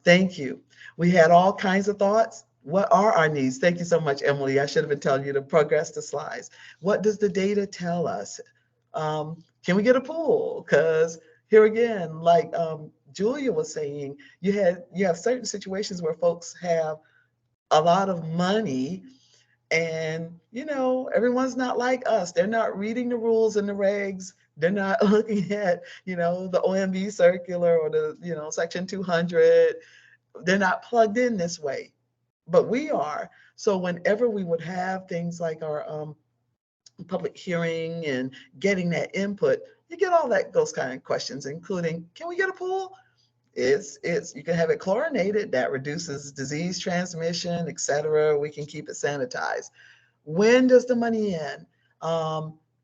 Thank you. We had all kinds of thoughts. What are our needs? Thank you so much, Emily. I should have been telling you to progress the slides. What does the data tell us? Can we get a pool? Because here again, like Julia was saying, you have certain situations where folks have a lot of money, and everyone's not like us. They're not reading the rules and the regs. They're not looking at the OMB circular or the section 200. They're not plugged in this way, but we are. So whenever we would have things like our public hearing and getting that input, you get all those kind of questions, including, can we get a pool? You can have it chlorinated, that reduces disease transmission, etc. We can keep it sanitized. When does the money end?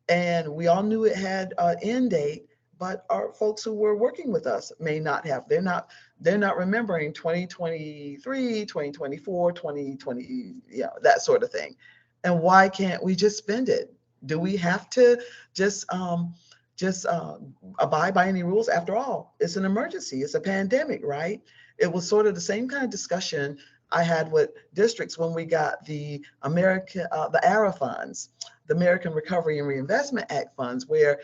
And we all knew it had an end date, but our folks who were working with us may not have. They're not remembering 2023, 2024, 2020, that sort of thing. And why can't we just spend it? Do we have to just abide by any rules? After all, it's an emergency. It's a pandemic, right? It was sort of the same kind of discussion I had with districts when we got the the ARA funds, the American Recovery and Reinvestment Act funds, where,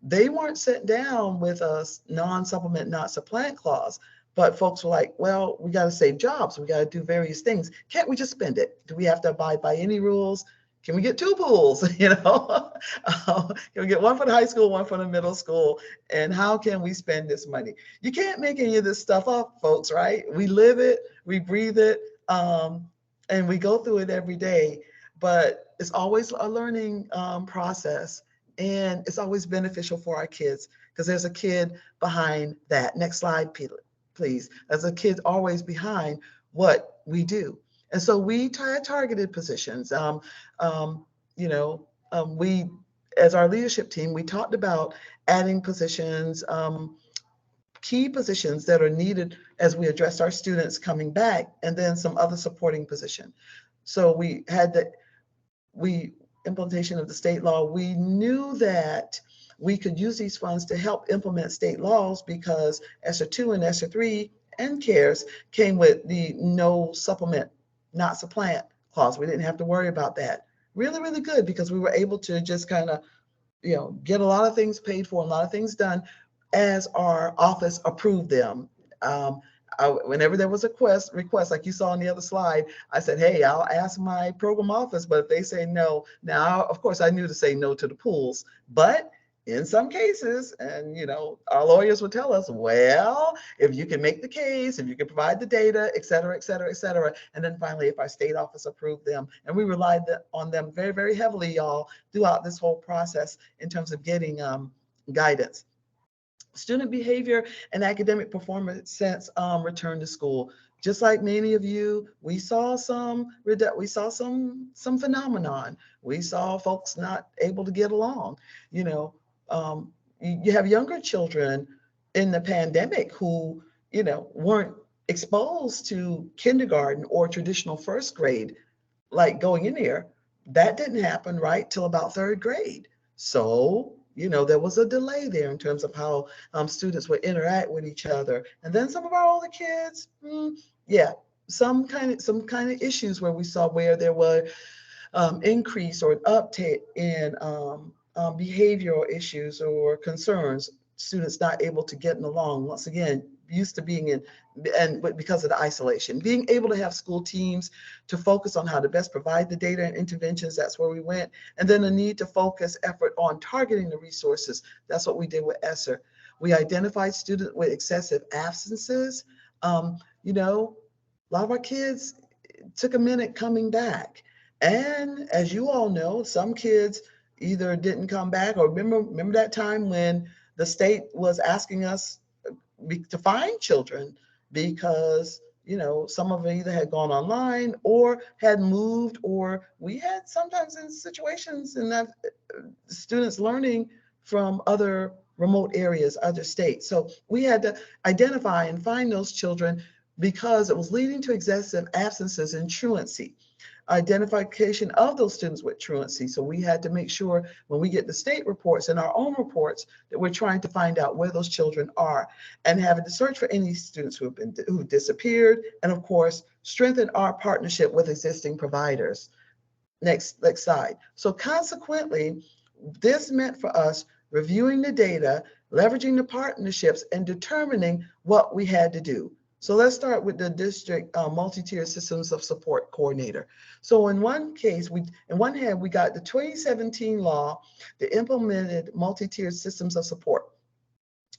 they weren't sitting down with a non-supplement, not supplant clause. But folks were like, well, we got to save jobs. We got to do various things. Can't we just spend it? Do we have to abide by any rules? Can we get two pools? Can we get one for the high school, one for the middle school? And how can we spend this money? You can't make any of this stuff up, folks, right? We live it, we breathe it, and we go through it every day. But it's always a learning process, and it's always beneficial for our kids because there's a kid behind that. Next slide, please. There's a kid always behind what we do. And so we targeted positions. We, as our leadership team, we talked about adding positions, key positions that are needed as we address our students coming back, and then some other supporting position. So we had implementation of the state law. We knew that we could use these funds to help implement state laws because ESSER 2 and ESSER 3 and CARES came with the no supplement, not supplant clause. We didn't have to worry about that. Really, really good, because we were able to just kind of, get a lot of things paid for, a lot of things done as our office approved them. Whenever there was a request, like you saw on the other slide, I said, hey, I'll ask my program office, but if they say no, now, of course, I knew to say no to the pools, but in some cases, and our lawyers would tell us, well, if you can make the case, if you can provide the data, et cetera, et cetera, et cetera. And then finally, if our state office approved them, and we relied on them very, very heavily, y'all, throughout this whole process in terms of getting guidance. Student behavior and academic performance since return to school. Just like many of you, we saw some phenomenon. We saw folks not able to get along. You have younger children in the pandemic who, weren't exposed to kindergarten or traditional first grade, like going in there. That didn't happen right till about third grade. So, there was a delay there in terms of how students would interact with each other. And then some of our older kids, some kind of issues where we saw where there were increase or an uptake in behavioral issues or concerns, students not able to get along. Once again, used to being in, and because of the isolation, being able to have school teams to focus on how to best provide the data and interventions, that's where we went. And then the need to focus effort on targeting the resources. That's what we did with ESSER. We identified students with excessive absences. A lot of our kids took a minute coming back. And as you all know, some kids either didn't come back, or remember that time when the state was asking us to find children because some of them either had gone online or had moved, or we had sometimes in situations in that students learning from other remote areas, other states. So we had to identify and find those children because it was leading to excessive absences and truancy. Identification of those students with truancy. So we had to make sure when we get the state reports and our own reports that we're trying to find out where those children are, and having to search for any students who disappeared, and of course strengthen our partnership with existing providers. Next slide. So consequently, this meant for us reviewing the data, leveraging the partnerships, and determining what we had to do. So let's start with the district multi-tier systems of support coordinator. So in one case, we got the 2017 law that implemented multi-tier systems of support.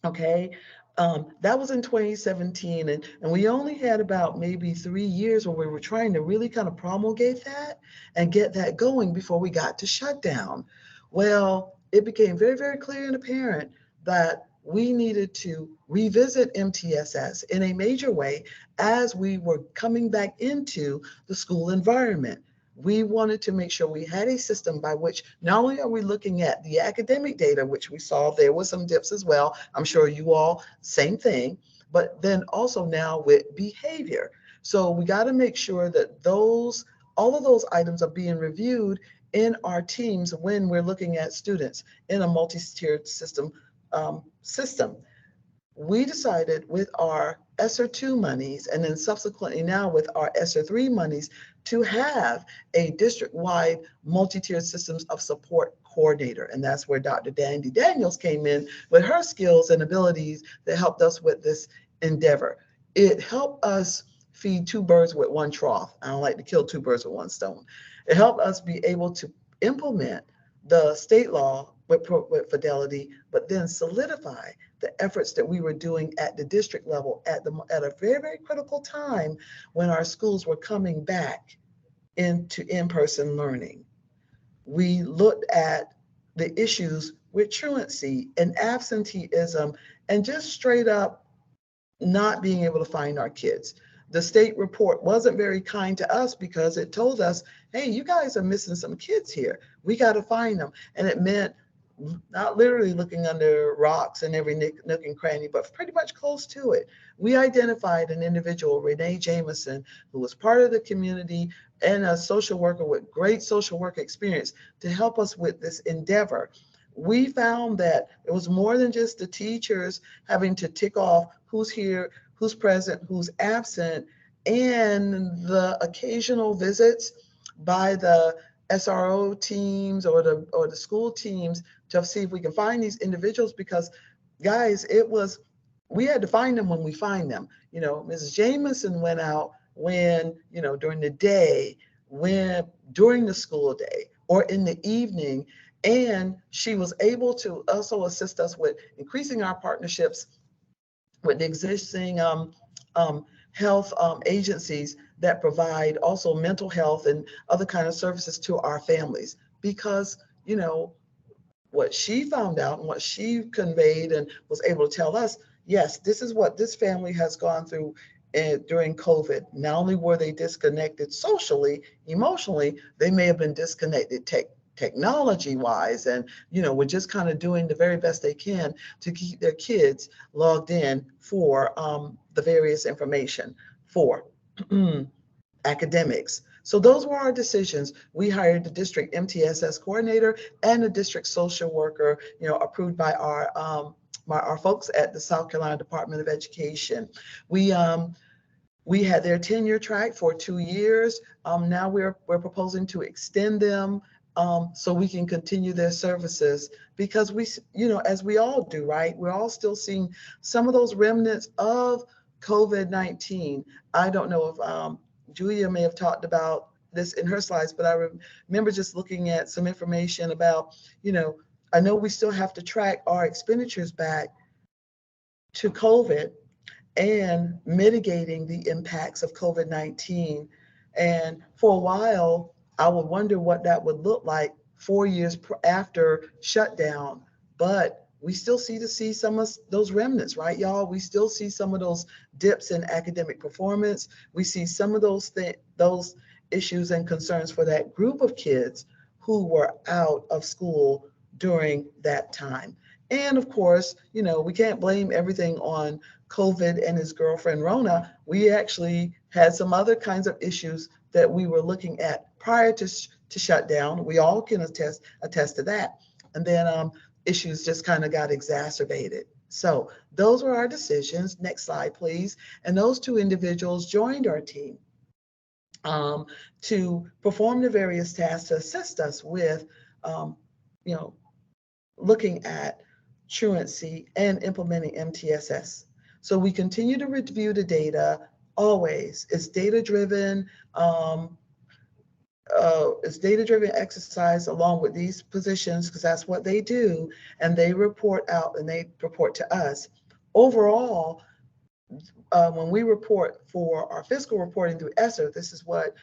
Okay, that was in 2017, and we only had about maybe 3 years where we were trying to really kind of promulgate that and get that going before we got to shutdown. Well, it became very, very clear and apparent that we needed to revisit MTSS in a major way as we were coming back into the school environment. We wanted to make sure we had a system by which not only are we looking at the academic data, which we saw there was some dips as well, I'm sure you all, same thing, but then also now with behavior. So we got to make sure that all of those items are being reviewed in our teams when we're looking at students in a multi-tiered system. We decided with our ESSER 2 monies and then subsequently now with our ESSER 3 monies to have a district-wide multi-tiered systems of support coordinator. And that's where Dr. Dandy Daniels came in with her skills and abilities that helped us with this endeavor. It helped us feed two birds with one trough. I don't like to kill two birds with one stone. It helped us be able to implement the state law with fidelity, but then solidify the efforts that we were doing at the district level at a very, very critical time when our schools were coming back into in-person learning. We looked at the issues with truancy and absenteeism and just straight up not being able to find our kids. The state report wasn't very kind to us because it told us, hey, you guys are missing some kids here. We got to find them. And it meant not literally looking under rocks in every nook and cranny, but pretty much close to it. We identified an individual, Renee Jameson, who was part of the community and a social worker with great social work experience to help us with this endeavor. We found that it was more than just the teachers having to tick off who's here, who's present, who's absent, and the occasional visits by the SRO teams or the school teams to see if we can find these individuals, because guys, we had to find them when we find them. You know, Mrs. Jameson went out when, you know, during the day, during the school day or in the evening, and she was able to also assist us with increasing our partnerships with the existing health agencies that provide also mental health and other kind of services to our families. Because, you know, what she found out and what she conveyed and was able to tell us, yes, this is what this family has gone through during COVID. Not only were they disconnected socially, emotionally, they may have been disconnected technology wise, and, you know, we're just kind of doing the very best they can to keep their kids logged in for the various information for academics. So those were our decisions. We hired the district MTSS coordinator and the district social worker, you know, approved by our folks at the South Carolina Department of Education. We had their tenure track for 2 years. Now we're proposing to extend them so we can continue their services, because we, you know, as we all do, right? We're all still seeing some of those remnants of COVID-19. I don't know if Julia may have talked about this in her slides, but I remember just looking at some information about, you know, I know we still have to track our expenditures back to COVID and mitigating the impacts of COVID-19. And for a while, I would wonder what that would look like 4 years after shutdown. But we still see some of those remnants, right, y'all? We still see some of those dips in academic performance. We see some of those issues and concerns for that group of kids who were out of school during that time. And of course, you know, we can't blame everything on COVID and his girlfriend Rona. We actually had some other kinds of issues that we were looking at prior to shutdown. We all can attest to that. And then issues just kind of got exacerbated. So those were our decisions. Next slide, please. And those two individuals joined our team to perform the various tasks to assist us with, you know, looking at truancy and implementing MTSS. So we continue to review the data always. It's data-driven. It's data-driven exercise along with these positions, because that's what they do, and they report out and they report to us. Overall, when we report for our fiscal reporting through ESSER, this is what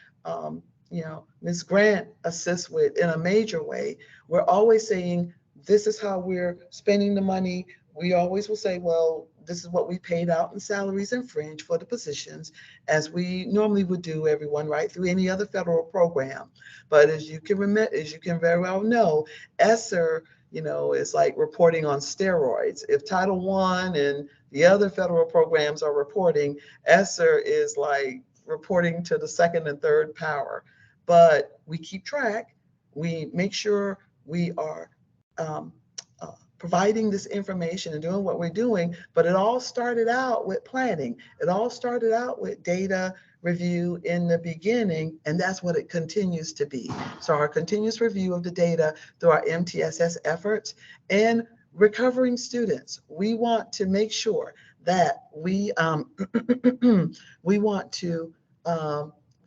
you know, Ms. Grant assists with in a major way. We're always saying, this is how we're spending the money. We always will say, well, this is what we paid out in salaries and fringe for the positions, as we normally would do, everyone, right, through any other federal program. But as you can very well know, ESSER, you know, is like reporting on steroids. If Title I and the other federal programs are reporting, ESSER is like reporting to the second and third power. But we keep track. we make sure we are providing this information and doing what we're doing, but it all started out with planning. It all started out with data review in the beginning, and that's what it continues to be. So our continuous review of the data through our MTSS efforts and recovering students. We want to make sure that we we want to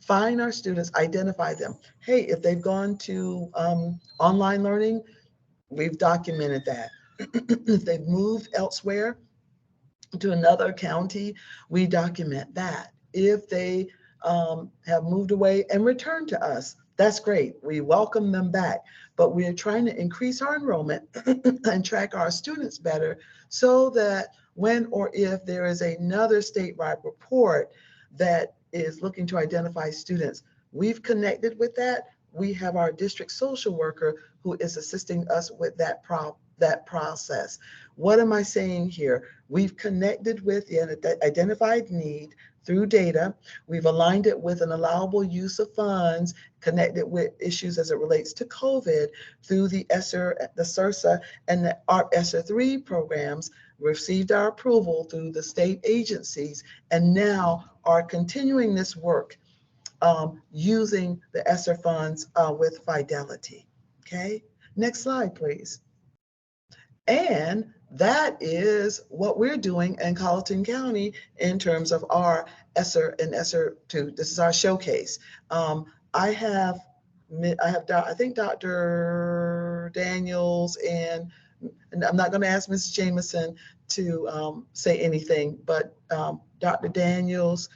find our students, identify them. Hey, if they've gone to online learning, we've documented that. If they've moved elsewhere to another county, we document that. If they have moved away and returned to us, that's great. We welcome them back, but we're trying to increase our enrollment and track our students better so that when or if there is another statewide report that is looking to identify students, we've connected with that. We have our district social worker who is assisting us with that process. What am I saying here? We've connected with the identified need through data. We've aligned it with an allowable use of funds, connected with issues as it relates to COVID through the ESSER, the SERSA, and the ARP ESSER 3 programs, received our approval through the state agencies, and now are continuing this work using the ESSER funds with Fidelity. Okay, next slide, please. And that is what we're doing in Colleton County in terms of our ESSER and ESSER 2. This is our showcase. I think Dr. Daniels and I'm not going to ask Mrs. Jameson to say anything, but Dr. Daniels,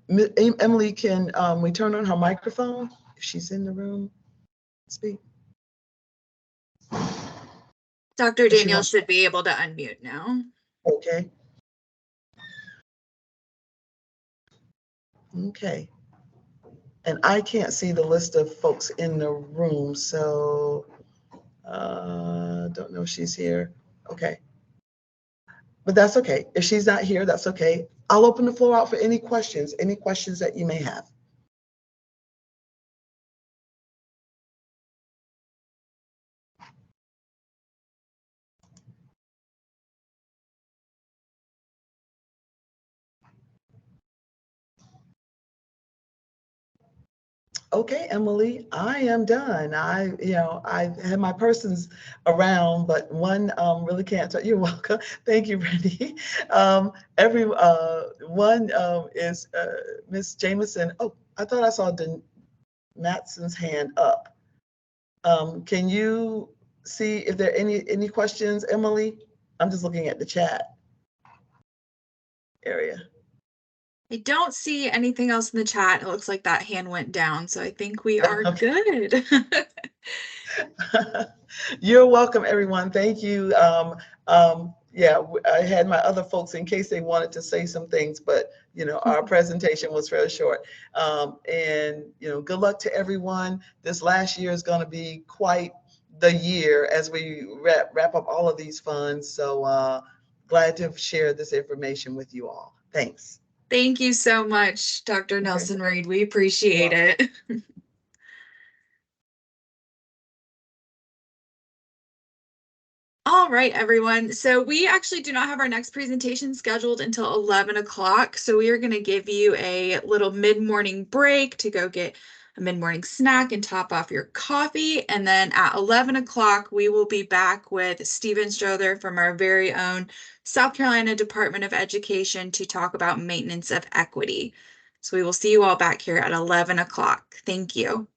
Emily, can we turn on her microphone if she's in the room? Speak. Dr. Daniels should be able to unmute now. Okay. Okay. And I can't see the list of folks in the room, so don't know if she's here. Okay. But that's okay. If she's not here, that's okay. I'll open the floor out for any questions that you may have. Okay, Emily, I am done. I had my persons around, but one really can't talk. You're welcome. Thank you, Brandy. One is Miss Jameson. Oh, I thought I saw Matson's hand up. Can you see if there are any questions, Emily? I'm just looking at the chat area. I don't see anything else in the chat. It looks like that hand went down, so I think we are good. You're welcome, everyone. Thank you. Yeah, I had my other folks in case they wanted to say some things, but our presentation was fairly short. And good luck to everyone. This last year is going to be quite the year as we wrap up all of these funds. So glad to have shared this information with you all. Thanks. Thank you so much, Dr. Nelson Reed. We appreciate it. All right, everyone. So we actually do not have our next presentation scheduled until 11 o'clock. So we are going to give you a little mid-morning break to go get a mid-morning snack and top off your coffee. And then at 11 o'clock, we will be back with Stephen Strother from our very own South Carolina Department of Education to talk about maintenance of equity. So we will see you all back here at 11 o'clock. Thank you.